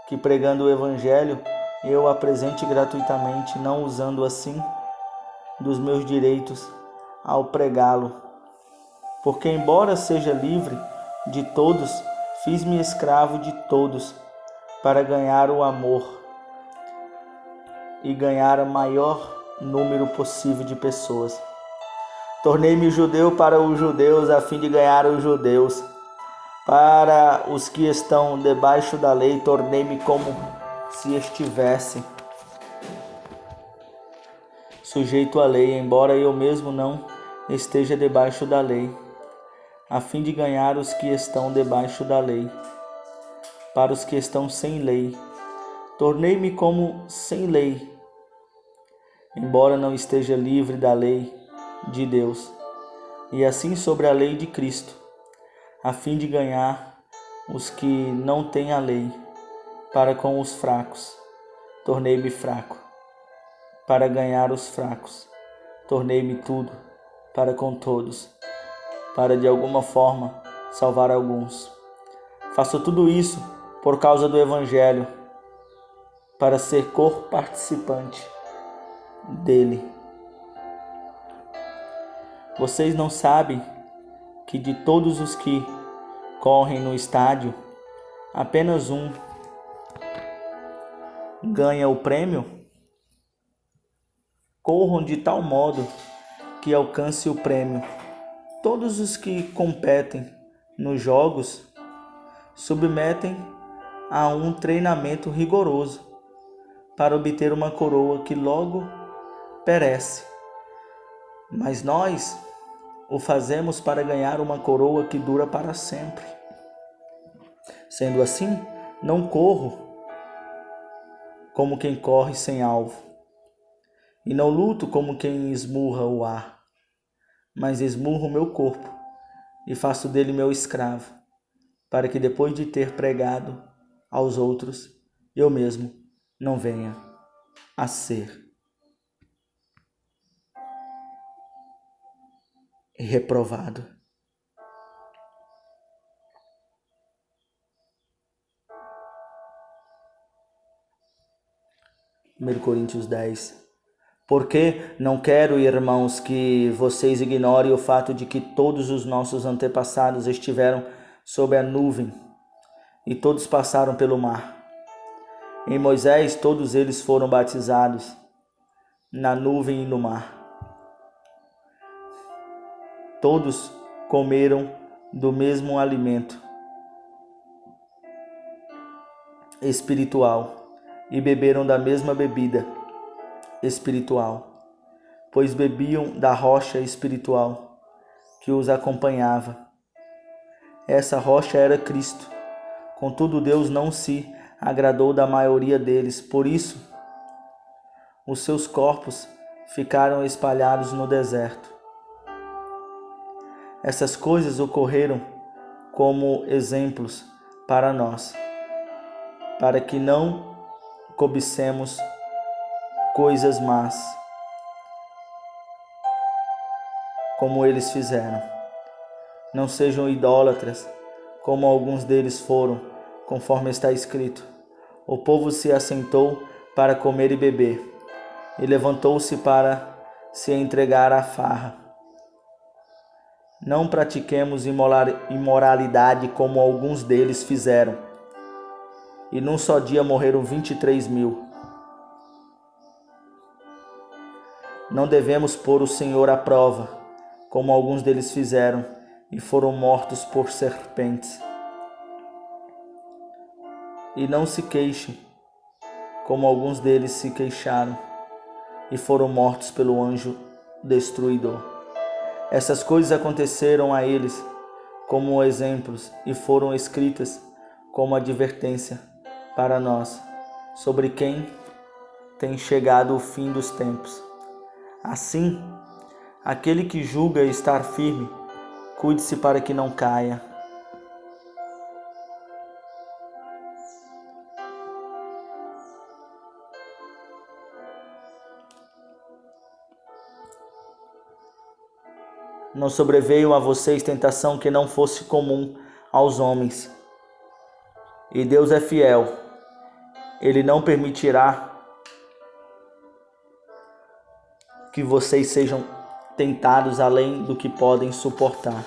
que pregando o Evangelho eu apresente gratuitamente, não usando assim dos meus direitos ao pregá-lo. Porque, embora seja livre de todos, fiz-me escravo de todos, para ganhar o amor e ganhar o maior número possível de pessoas. Tornei-me judeu para os judeus, a fim de ganhar os judeus. Para os que estão debaixo da lei, tornei-me como se estivesse sujeito à lei, embora eu mesmo não esteja debaixo da lei, a fim de ganhar os que estão debaixo da lei. Para os que estão sem lei, tornei-me como sem lei, embora não esteja livre da lei de Deus, e assim sobre a lei de Cristo, a fim de ganhar os que não têm a lei. Para com os fracos, tornei-me fraco, para ganhar os fracos. Tornei-me tudo para com todos, para de alguma forma salvar alguns. Faço tudo isso por causa do Evangelho, para ser co-participante dele. Vocês não sabem que de todos os que correm no estádio, apenas um ganha o prêmio? Corram de tal modo que alcance o prêmio. Todos os que competem nos jogos submetem a um treinamento rigoroso para obter uma coroa que logo perece. Mas nós o fazemos para ganhar uma coroa que dura para sempre. Sendo assim, não corro como quem corre sem alvo, e não luto como quem esmurra o ar, mas esmurro o meu corpo e faço dele meu escravo, para que depois de ter pregado aos outros, eu mesmo não venha a ser reprovado. 1 Coríntios 10. Porque não quero, irmãos, que vocês ignorem o fato de que todos os nossos antepassados estiveram sob a nuvem e todos passaram pelo mar. Em Moisés, todos eles foram batizados na nuvem e no mar. Todos comeram do mesmo alimento espiritual e beberam da mesma bebida espiritual, pois bebiam da rocha espiritual que os acompanhava. Essa rocha era Cristo. Contudo, Deus não se agradou da maioria deles, por isso os seus corpos ficaram espalhados no deserto. Essas coisas ocorreram como exemplos para nós, para que não cobicemos coisas más, como eles fizeram. Não sejam idólatras, como alguns deles foram, conforme está escrito. O povo se assentou para comer e beber, e levantou-se para se entregar à farra. Não pratiquemos imoralidade como alguns deles fizeram, e num só dia morreram 23.000. Não devemos pôr o Senhor à prova, como alguns deles fizeram, e foram mortos por serpentes. E não se queixem, como alguns deles se queixaram, e foram mortos pelo anjo destruidor. Essas coisas aconteceram a eles como exemplos e foram escritas como advertência para nós, sobre quem tem chegado o fim dos tempos. Assim, aquele que julga estar firme, cuide-se para que não caia. Não sobreveio a vocês tentação que não fosse comum aos homens. E Deus é fiel. Ele não permitirá que vocês sejam tentados além do que podem suportar.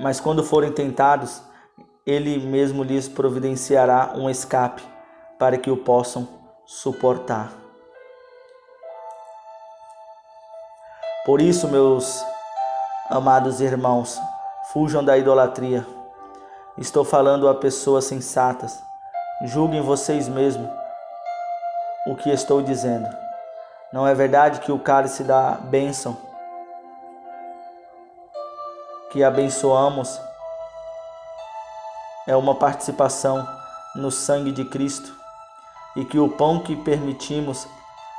Mas quando forem tentados, Ele mesmo lhes providenciará um escape para que o possam suportar. Por isso, meus amados irmãos, fujam da idolatria. Estou falando a pessoas sensatas. Julguem vocês mesmos o que estou dizendo. Não é verdade que o cálice da bênção que abençoamos é uma participação no sangue de Cristo e que o pão que permitimos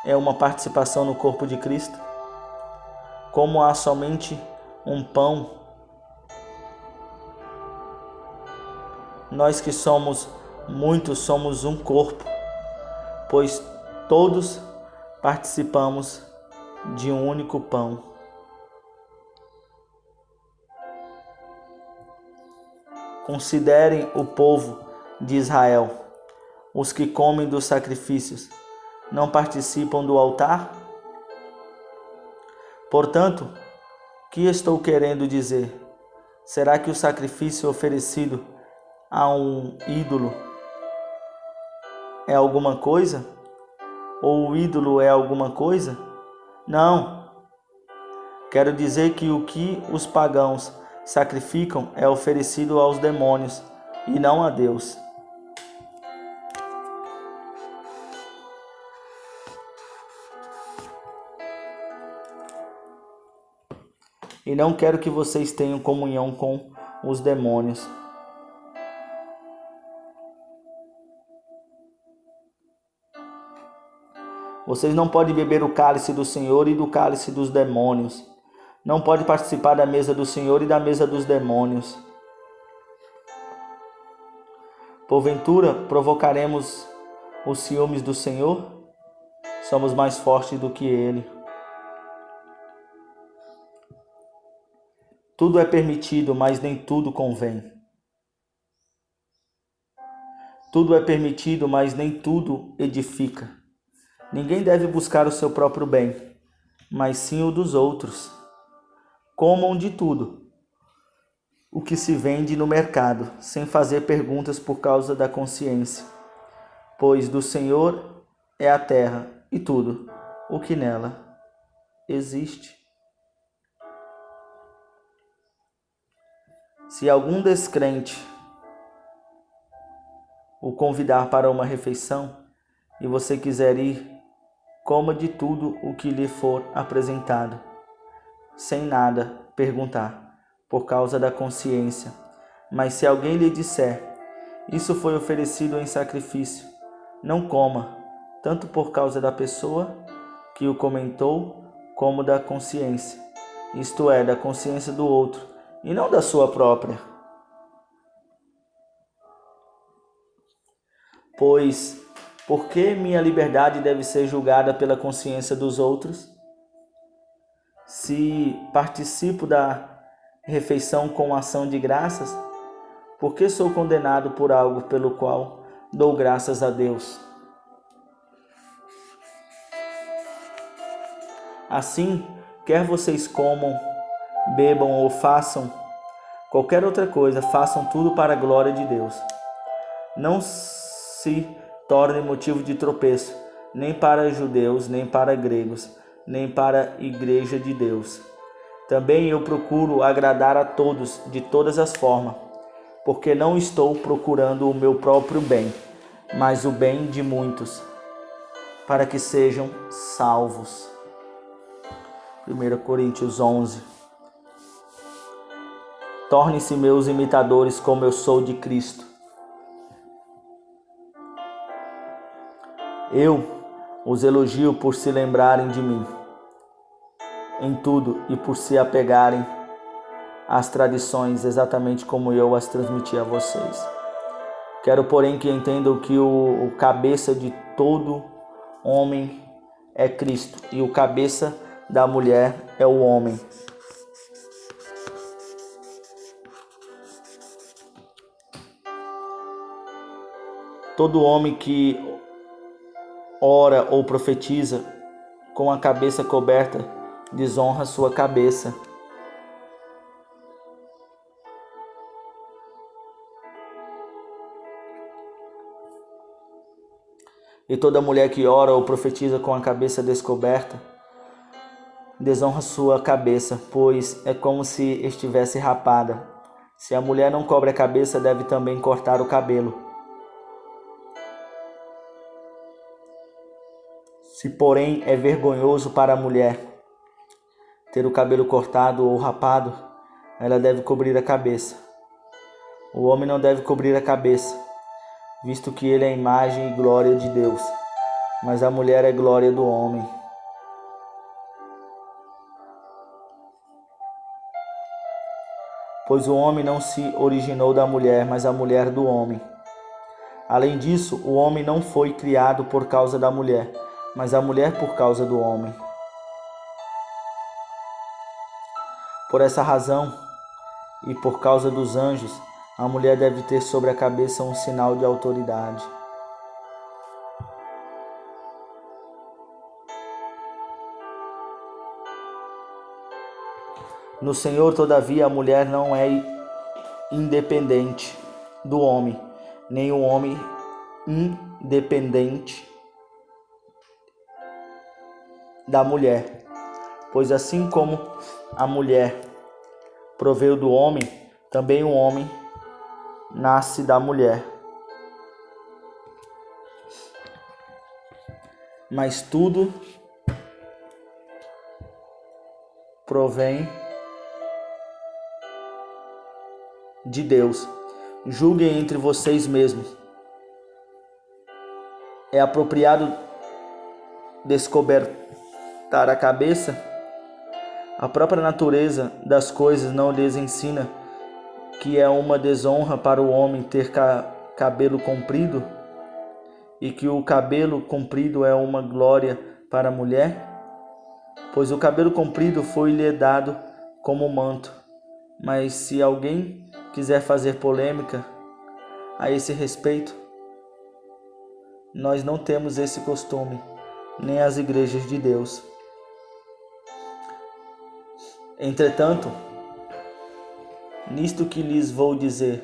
é uma participação no corpo de Cristo? Como há somente um pão, nós que somos muitos somos um corpo, pois todos participamos de um único pão. Considerem o povo de Israel. Os que comem dos sacrifícios não participam do altar? Portanto, o que estou querendo dizer? Será que o sacrifício oferecido a um ídolo é alguma coisa? Ou o ídolo é alguma coisa? Não. Quero dizer que o que os pagãos sacrificam é oferecido aos demônios e não a Deus. E não quero que vocês tenham comunhão com os demônios. Vocês não podem beber o cálice do Senhor e do cálice dos demônios. Não podem participar da mesa do Senhor e da mesa dos demônios. Porventura, provocaremos os ciúmes do Senhor? Somos mais fortes do que Ele. Tudo é permitido, mas nem tudo convém. Tudo é permitido, mas nem tudo edifica. Ninguém deve buscar o seu próprio bem, mas sim o dos outros. Comam de tudo o que se vende no mercado, sem fazer perguntas por causa da consciência, pois do Senhor é a terra e tudo o que nela existe. Se algum descrente o convidar para uma refeição e você quiser ir, coma de tudo o que lhe for apresentado, sem nada perguntar, por causa da consciência. Mas se alguém lhe disser, isso foi oferecido em sacrifício, não coma, tanto por causa da pessoa que o comentou, como da consciência, isto é, da consciência do outro, e não da sua própria. Pois, por que minha liberdade deve ser julgada pela consciência dos outros? Se participo da refeição com ação de graças, por que sou condenado por algo pelo qual dou graças a Deus? Assim, quer vocês comam, bebam ou façam qualquer outra coisa, façam tudo para a glória de Deus. Não se torne motivo de tropeço, nem para judeus, nem para gregos, nem para a igreja de Deus. Também eu procuro agradar a todos de todas as formas, porque não estou procurando o meu próprio bem, mas o bem de muitos, para que sejam salvos. 1 Coríntios 11. Tornem-se meus imitadores como eu sou de Cristo. Eu os elogio por se lembrarem de mim em tudo e por se apegarem às tradições exatamente como eu as transmiti a vocês. Quero, porém, que entendam que o cabeça de todo homem é Cristo e o cabeça da mulher é o homem. Todo homem que ora ou profetiza com a cabeça coberta desonra sua cabeça. E toda mulher que ora ou profetiza com a cabeça descoberta desonra sua cabeça, pois é como se estivesse rapada. Se a mulher não cobre a cabeça, deve também cortar o cabelo. Se, porém, é vergonhoso para a mulher ter o cabelo cortado ou rapado, ela deve cobrir a cabeça. O homem não deve cobrir a cabeça, visto que ele é a imagem e glória de Deus, mas a mulher é glória do homem. Pois o homem não se originou da mulher, mas a mulher do homem. Além disso, o homem não foi criado por causa da mulher, mas a mulher por causa do homem. Por essa razão, e por causa dos anjos, a mulher deve ter sobre a cabeça um sinal de autoridade. No Senhor, todavia, a mulher não é independente do homem, nem o homem independente da mulher. Pois assim como a mulher proveio do homem, também o homem nasce da mulher. Mas tudo provém de Deus. Julguem entre vocês mesmos. É apropriado descobertar a cabeça? A própria natureza das coisas não lhes ensina que é uma desonra para o homem ter cabelo comprido e que o cabelo comprido é uma glória para a mulher? Pois o cabelo comprido foi-lhe dado como manto. Mas se alguém quiser fazer polêmica a esse respeito, nós não temos esse costume, nem as igrejas de Deus. Entretanto, nisto que lhes vou dizer,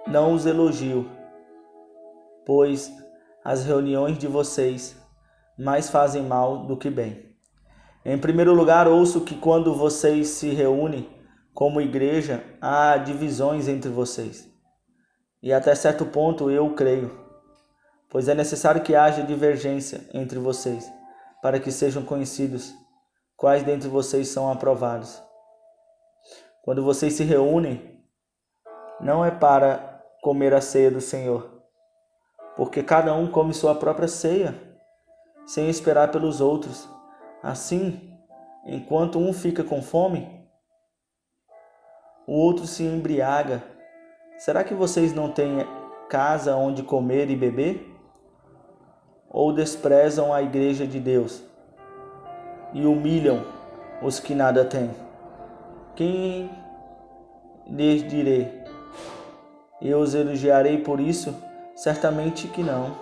não os elogio, pois as reuniões de vocês mais fazem mal do que bem. Em primeiro lugar, ouço que quando vocês se reúnem como igreja, há divisões entre vocês. E até certo ponto eu creio, pois é necessário que haja divergência entre vocês, para que sejam conhecidos quais dentre vocês são aprovados. Quando vocês se reúnem, não é para comer a ceia do Senhor, porque cada um come sua própria ceia, sem esperar pelos outros. Assim, enquanto um fica com fome, o outro se embriaga. Será que vocês não têm casa onde comer e beber? Ou desprezam a igreja de Deus e humilham os que nada têm? Quem lhes direi? Eu os elogiarei por isso? Certamente que não.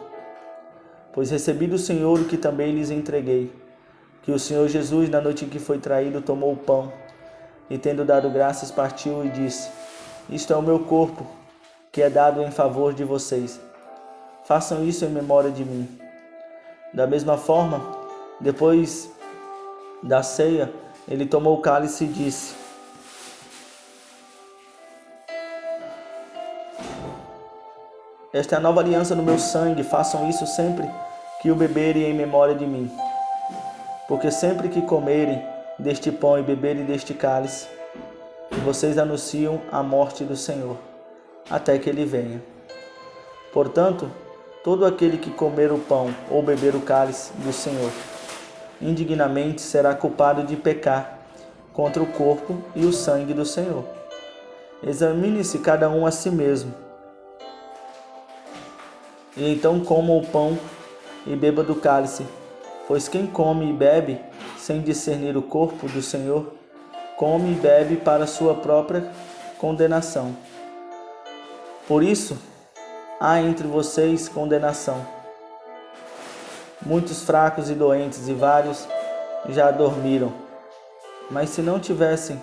Pois recebi do Senhor o que também lhes entreguei, que o Senhor Jesus, na noite em que foi traído, tomou o pão e, tendo dado graças, partiu e disse: Isto é o meu corpo, que é dado em favor de vocês. Façam isso em memória de mim. Da mesma forma, depois da ceia, ele tomou o cálice e disse: Esta é a nova aliança no meu sangue. Façam isso sempre que o beberem em memória de mim. Porque sempre que comerem deste pão e beberem deste cálice, vocês anunciam a morte do Senhor, até que ele venha. Portanto, todo aquele que comer o pão ou beber o cálice do Senhor indignamente será culpado de pecar contra o corpo e o sangue do Senhor. Examine-se cada um a si mesmo, e então coma o pão e beba do cálice, pois quem come e bebe sem discernir o corpo do Senhor, come e bebe para sua própria condenação. Por isso, há entre vocês condenação. Muitos fracos e doentes, e vários já dormiram. Mas se não tivessem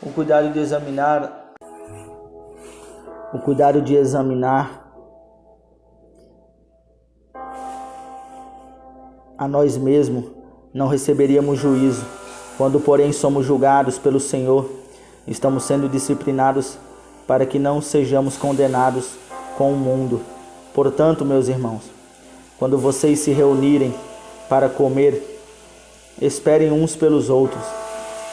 o cuidado de examinar, a nós mesmos, não receberíamos juízo. Quando, porém, somos julgados pelo Senhor, estamos sendo disciplinados para que não sejamos condenados com o mundo. Portanto, meus irmãos, quando vocês se reunirem para comer, esperem uns pelos outros.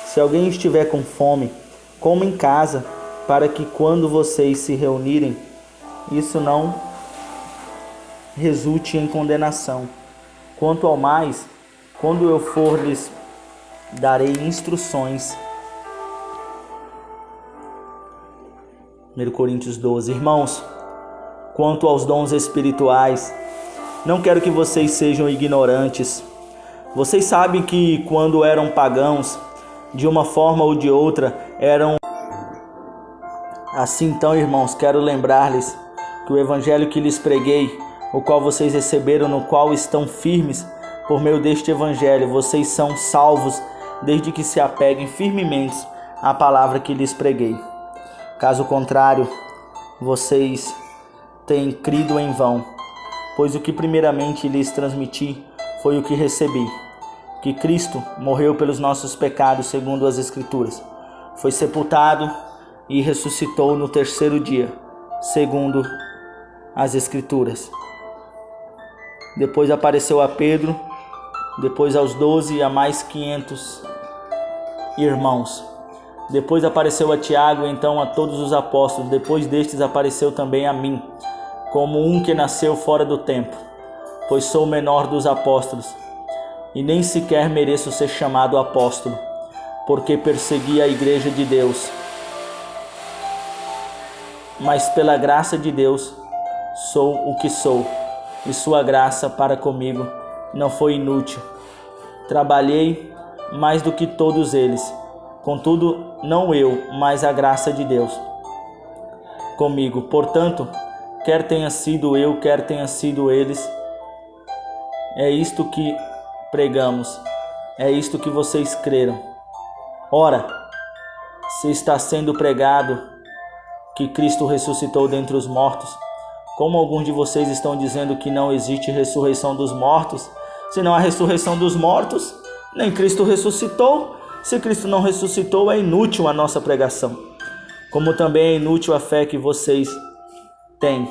Se alguém estiver com fome, coma em casa, para que quando vocês se reunirem, isso não resulte em condenação. Quanto ao mais, quando eu for, lhes darei instruções. 1 Coríntios 12. Irmãos, quanto aos dons espirituais, não quero que vocês sejam ignorantes. Vocês sabem que quando eram pagãos, de uma forma ou de outra, eram assim. Então, irmãos, quero lembrar-lhes que o evangelho que lhes preguei, o qual vocês receberam, no qual estão firmes, por meio deste evangelho, vocês são salvos, desde que se apeguem firmemente à palavra que lhes preguei. Caso contrário, vocês têm crido em vão, pois o que primeiramente lhes transmiti foi o que recebi, que Cristo morreu pelos nossos pecados segundo as Escrituras, foi sepultado e ressuscitou no terceiro dia, segundo as Escrituras. Depois apareceu a Pedro, depois aos 12 e a mais 500 irmãos. Depois apareceu a Tiago, então a todos os apóstolos. Depois destes apareceu também a mim, como um que nasceu fora do tempo, pois sou o menor dos apóstolos, e nem sequer mereço ser chamado apóstolo, porque persegui a igreja de Deus. Mas pela graça de Deus sou o que sou, e sua graça para comigo não foi inútil. Trabalhei mais do que todos eles, contudo não eu, mas a graça de Deus comigo. Portanto, quer tenha sido eu, quer tenha sido eles, é isto que pregamos, é isto que vocês creram. Ora, se está sendo pregado que Cristo ressuscitou dentre os mortos, como alguns de vocês estão dizendo que não existe ressurreição dos mortos, se não há ressurreição dos mortos, nem Cristo ressuscitou. Se Cristo não ressuscitou, é inútil a nossa pregação, como também é inútil a fé que vocês têm.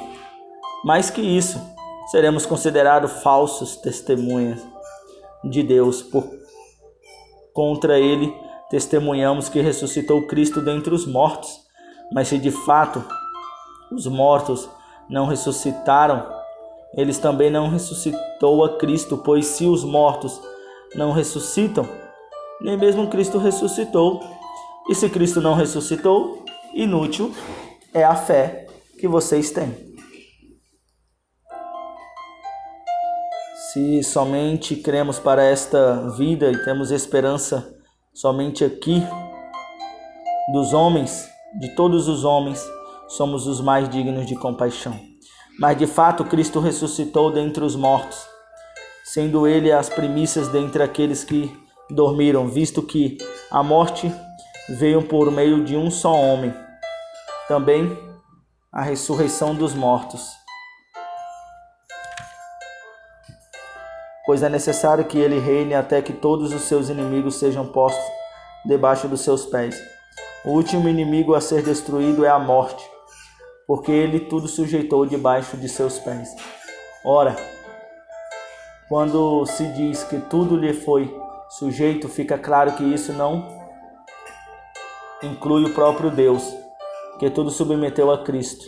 Mais que isso, seremos considerados falsos testemunhas de Deus. Contra ele testemunhamos que ressuscitou Cristo dentre os mortos. Mas se de fato os mortos não ressuscitaram, eles também não ressuscitou a Cristo, pois se os mortos não ressuscitam, nem mesmo Cristo ressuscitou. E se Cristo não ressuscitou, inútil é a fé que vocês têm. Se somente cremos para esta vida e temos esperança somente aqui dos homens, de todos os homens, somos os mais dignos de compaixão. Mas de fato Cristo ressuscitou dentre os mortos, sendo ele as primícias dentre aqueles que dormiram, visto que a morte veio por meio de um só homem, também a ressurreição dos mortos. Pois é necessário que ele reine até que todos os seus inimigos sejam postos debaixo dos seus pés. O último inimigo a ser destruído é a morte, porque ele tudo sujeitou debaixo de seus pés. Ora, quando se diz que tudo lhe foi sujeito, fica claro que isso não inclui o próprio Deus, que tudo submeteu a Cristo.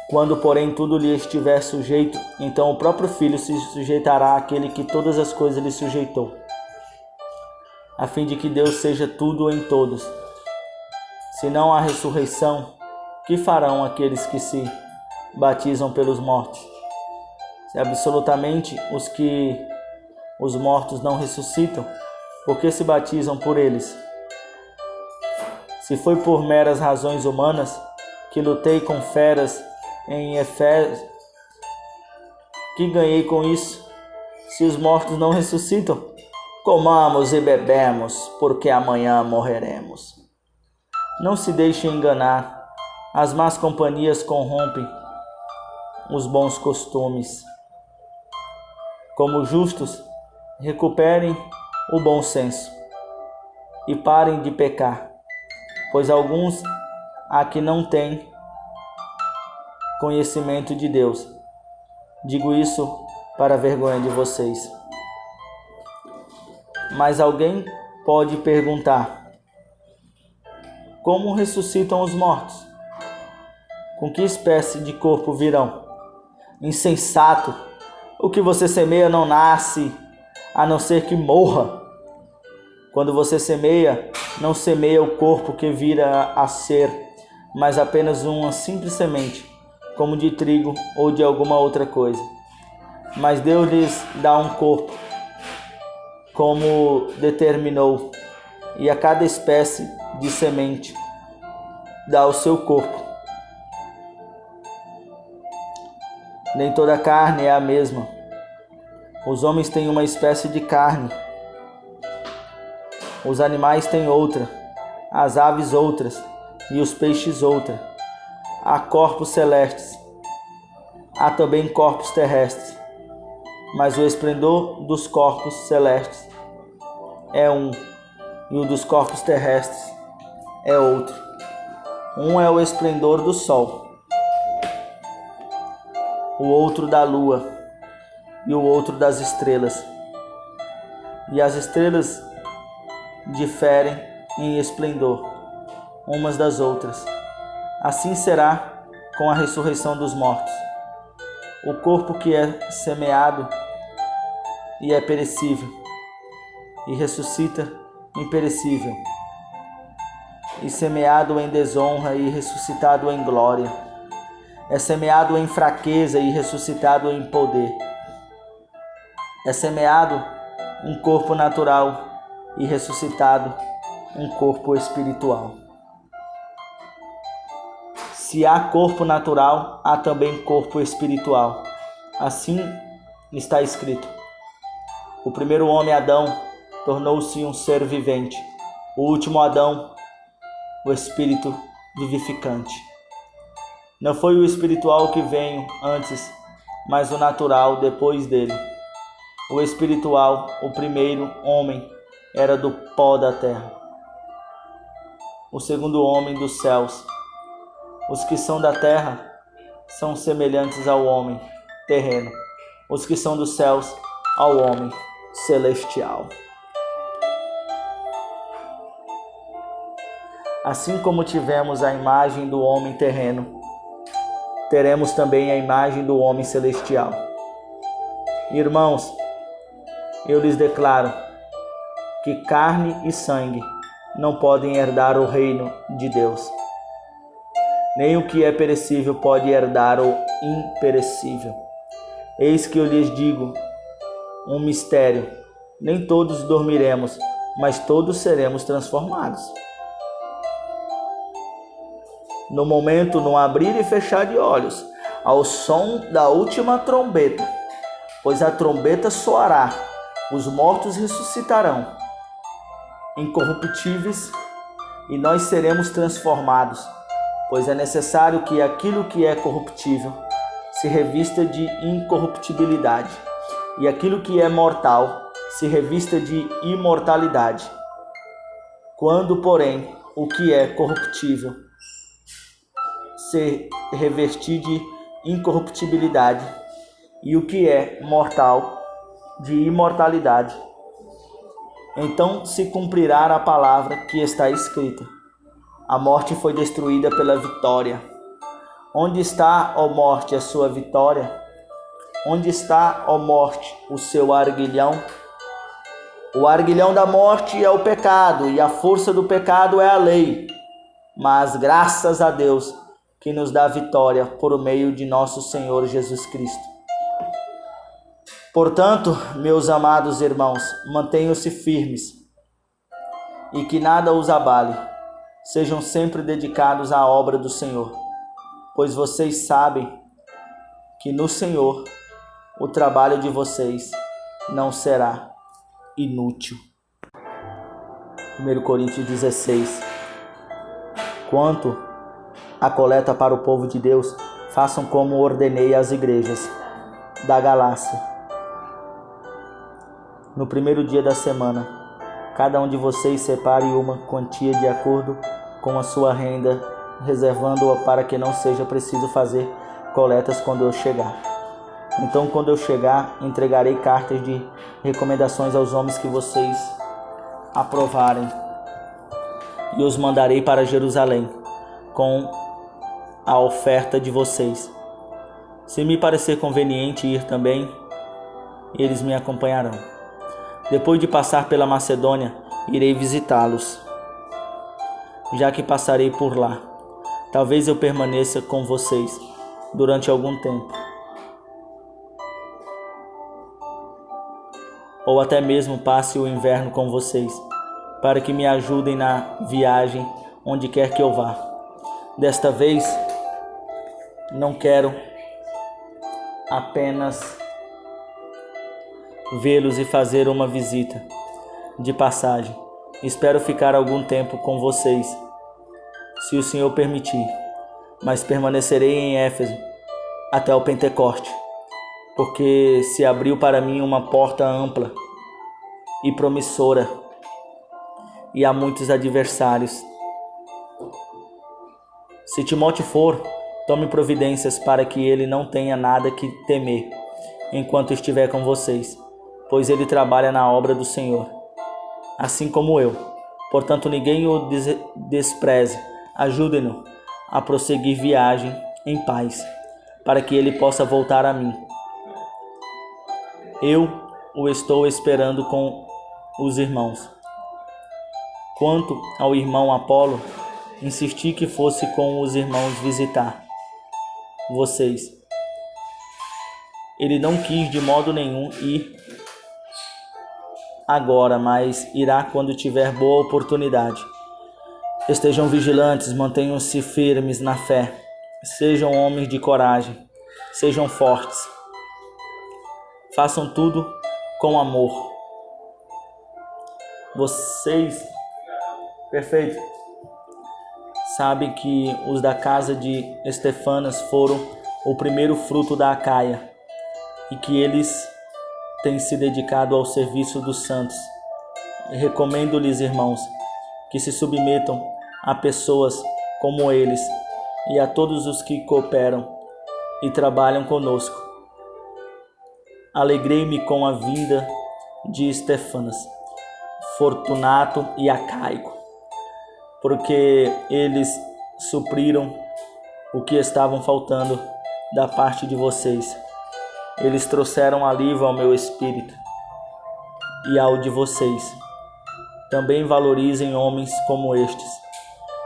Quando, porém, tudo lhe estiver sujeito, então o próprio Filho se sujeitará àquele que todas as coisas lhe sujeitou, a fim de que Deus seja tudo em todos. Se não há ressurreição, que farão aqueles que se batizam pelos mortos? Se absolutamente os mortos não ressuscitam, por que se batizam por eles? Se foi por meras razões humanas que lutei com feras em Éfeso, que ganhei com isso? Se os mortos não ressuscitam, comamos e bebemos, porque amanhã morreremos. Não se deixe enganar, as más companhias corrompem. os bons costumes. Como justos, recuperem o bom senso e parem de pecar, pois alguns aqui não têm conhecimento de Deus. Digo isso para a vergonha de vocês. Mas alguém pode perguntar: como ressuscitam os mortos? Com que espécie de corpo virão? Insensato! O que você semeia não nasce, a não ser que morra. Quando você semeia, não semeia o corpo que vira a ser, mas apenas uma simples semente, como de trigo ou de alguma outra coisa. Mas Deus lhes dá um corpo, como determinou, e a cada espécie de semente dá o seu corpo. Nem toda carne é a mesma. Os homens têm uma espécie de carne, os animais têm outra, as aves outras e os peixes outra. Há corpos celestes, há também corpos terrestres, mas o esplendor dos corpos celestes é um, e o dos corpos terrestres é outro. Um é o esplendor do sol, o outro da lua e o outro das estrelas. E as estrelas diferem em esplendor umas das outras. Assim será com a ressurreição dos mortos. O corpo que é semeado e é perecível, e ressuscita imperecível, e semeado em desonra e ressuscitado em glória. É semeado em fraqueza e ressuscitado em poder. É semeado um corpo natural e ressuscitado um corpo espiritual. Se há corpo natural, há também corpo espiritual. Assim está escrito: o primeiro homem, Adão, tornou-se um ser vivente. O último Adão, o espírito vivificante. Não foi o espiritual que veio antes, mas o natural depois dele. O espiritual, o primeiro homem, era do pó da terra. O segundo homem dos céus. Os que são da terra são semelhantes ao homem terreno. Os que são dos céus, ao homem celestial. Assim como tivemos a imagem do homem terreno, teremos também a imagem do homem celestial. Irmãos, eu lhes declaro que carne e sangue não podem herdar o reino de Deus. Nem o que é perecível pode herdar o imperecível. Eis que eu lhes digo um mistério: nem todos dormiremos, mas todos seremos transformados. No momento, no abrir e fechar de olhos, ao som da última trombeta, pois a trombeta soará, os mortos ressuscitarão, incorruptíveis, e nós seremos transformados, pois é necessário que aquilo que é corruptível se revista de incorruptibilidade, e aquilo que é mortal se revista de imortalidade. Quando, porém, o que é corruptível se revestir de incorruptibilidade, e o que é mortal de imortalidade, então se cumprirá a palavra que está escrita: a morte foi destruída pela vitória. Onde está, ó morte, a sua vitória? Onde está, ó morte, o seu arguilhão? O arguilhão da morte é o pecado, e a força do pecado é a lei. Mas graças a Deus que nos dá vitória por meio de nosso Senhor Jesus Cristo. Portanto, meus amados irmãos, mantenham-se firmes e que nada os abale. Sejam sempre dedicados à obra do Senhor, pois vocês sabem que no Senhor o trabalho de vocês não será inútil. 1 Coríntios 16. Quanto a coleta para o povo de Deus, façam como ordenei às igrejas da Galácia. No primeiro dia da semana, cada um de vocês separe uma quantia de acordo com a sua renda, reservando-a para que não seja preciso fazer coletas quando eu chegar. Então, quando eu chegar, entregarei cartas de recomendações aos homens que vocês aprovarem e os mandarei para Jerusalém com a oferta de vocês. Se me parecer conveniente ir também, eles me acompanharão. Depois de passar pela Macedônia, irei visitá-los, já que passarei por lá. Talvez eu permaneça com vocês durante algum tempo, ou até mesmo passe o inverno com vocês, para que me ajudem na viagem onde quer que eu vá. Desta vez, não quero apenas vê-los e fazer uma visita de passagem. Espero ficar algum tempo com vocês, se o Senhor permitir, mas permanecerei em Éfeso até o Pentecoste, porque se abriu para mim uma porta ampla e promissora, e há muitos adversários. Se Timóteo for, tome providências para que ele não tenha nada que temer enquanto estiver com vocês, pois ele trabalha na obra do Senhor, assim como eu. Portanto, ninguém o despreze. Ajudem-no a prosseguir viagem em paz, para que ele possa voltar a mim. Eu o estou esperando com os irmãos. Quanto ao irmão Apolo, insisti que fosse com os irmãos visitar vocês. Ele não quis de modo nenhum ir agora, mas irá quando tiver boa oportunidade. Estejam vigilantes, mantenham-se firmes na fé, sejam homens de coragem, sejam fortes, façam tudo com amor. Vocês, perfeito, sabem que os da casa de Estefanas foram o primeiro fruto da Acaia e que eles têm se dedicado ao serviço dos santos. Recomendo-lhes, irmãos, que se submetam a pessoas como eles e a todos os que cooperam e trabalham conosco. Alegrei-me com a vinda de Estefanas, Fortunato e Acaico, porque eles supriram o que estavam faltando da parte de vocês. Eles trouxeram alívio ao meu espírito e ao de vocês. Também valorizem homens como estes.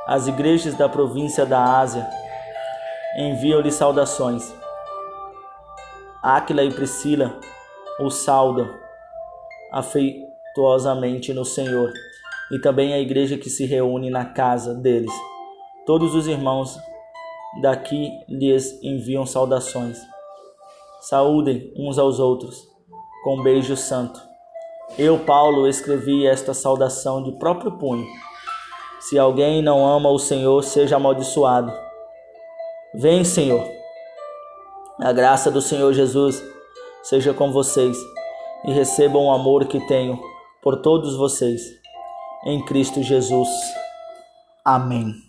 As igrejas da província da Ásia enviam-lhe saudações. Áquila e Priscila o saudam afetuosamente no Senhor, e também a igreja que se reúne na casa deles. Todos os irmãos daqui lhes enviam saudações. Saúdem uns aos outros com um beijo santo. Eu, Paulo, escrevi esta saudação de próprio punho. Se alguém não ama o Senhor, seja amaldiçoado. Vem, Senhor. A graça do Senhor Jesus seja com vocês e recebam o amor que tenho por todos vocês em Cristo Jesus. Amém.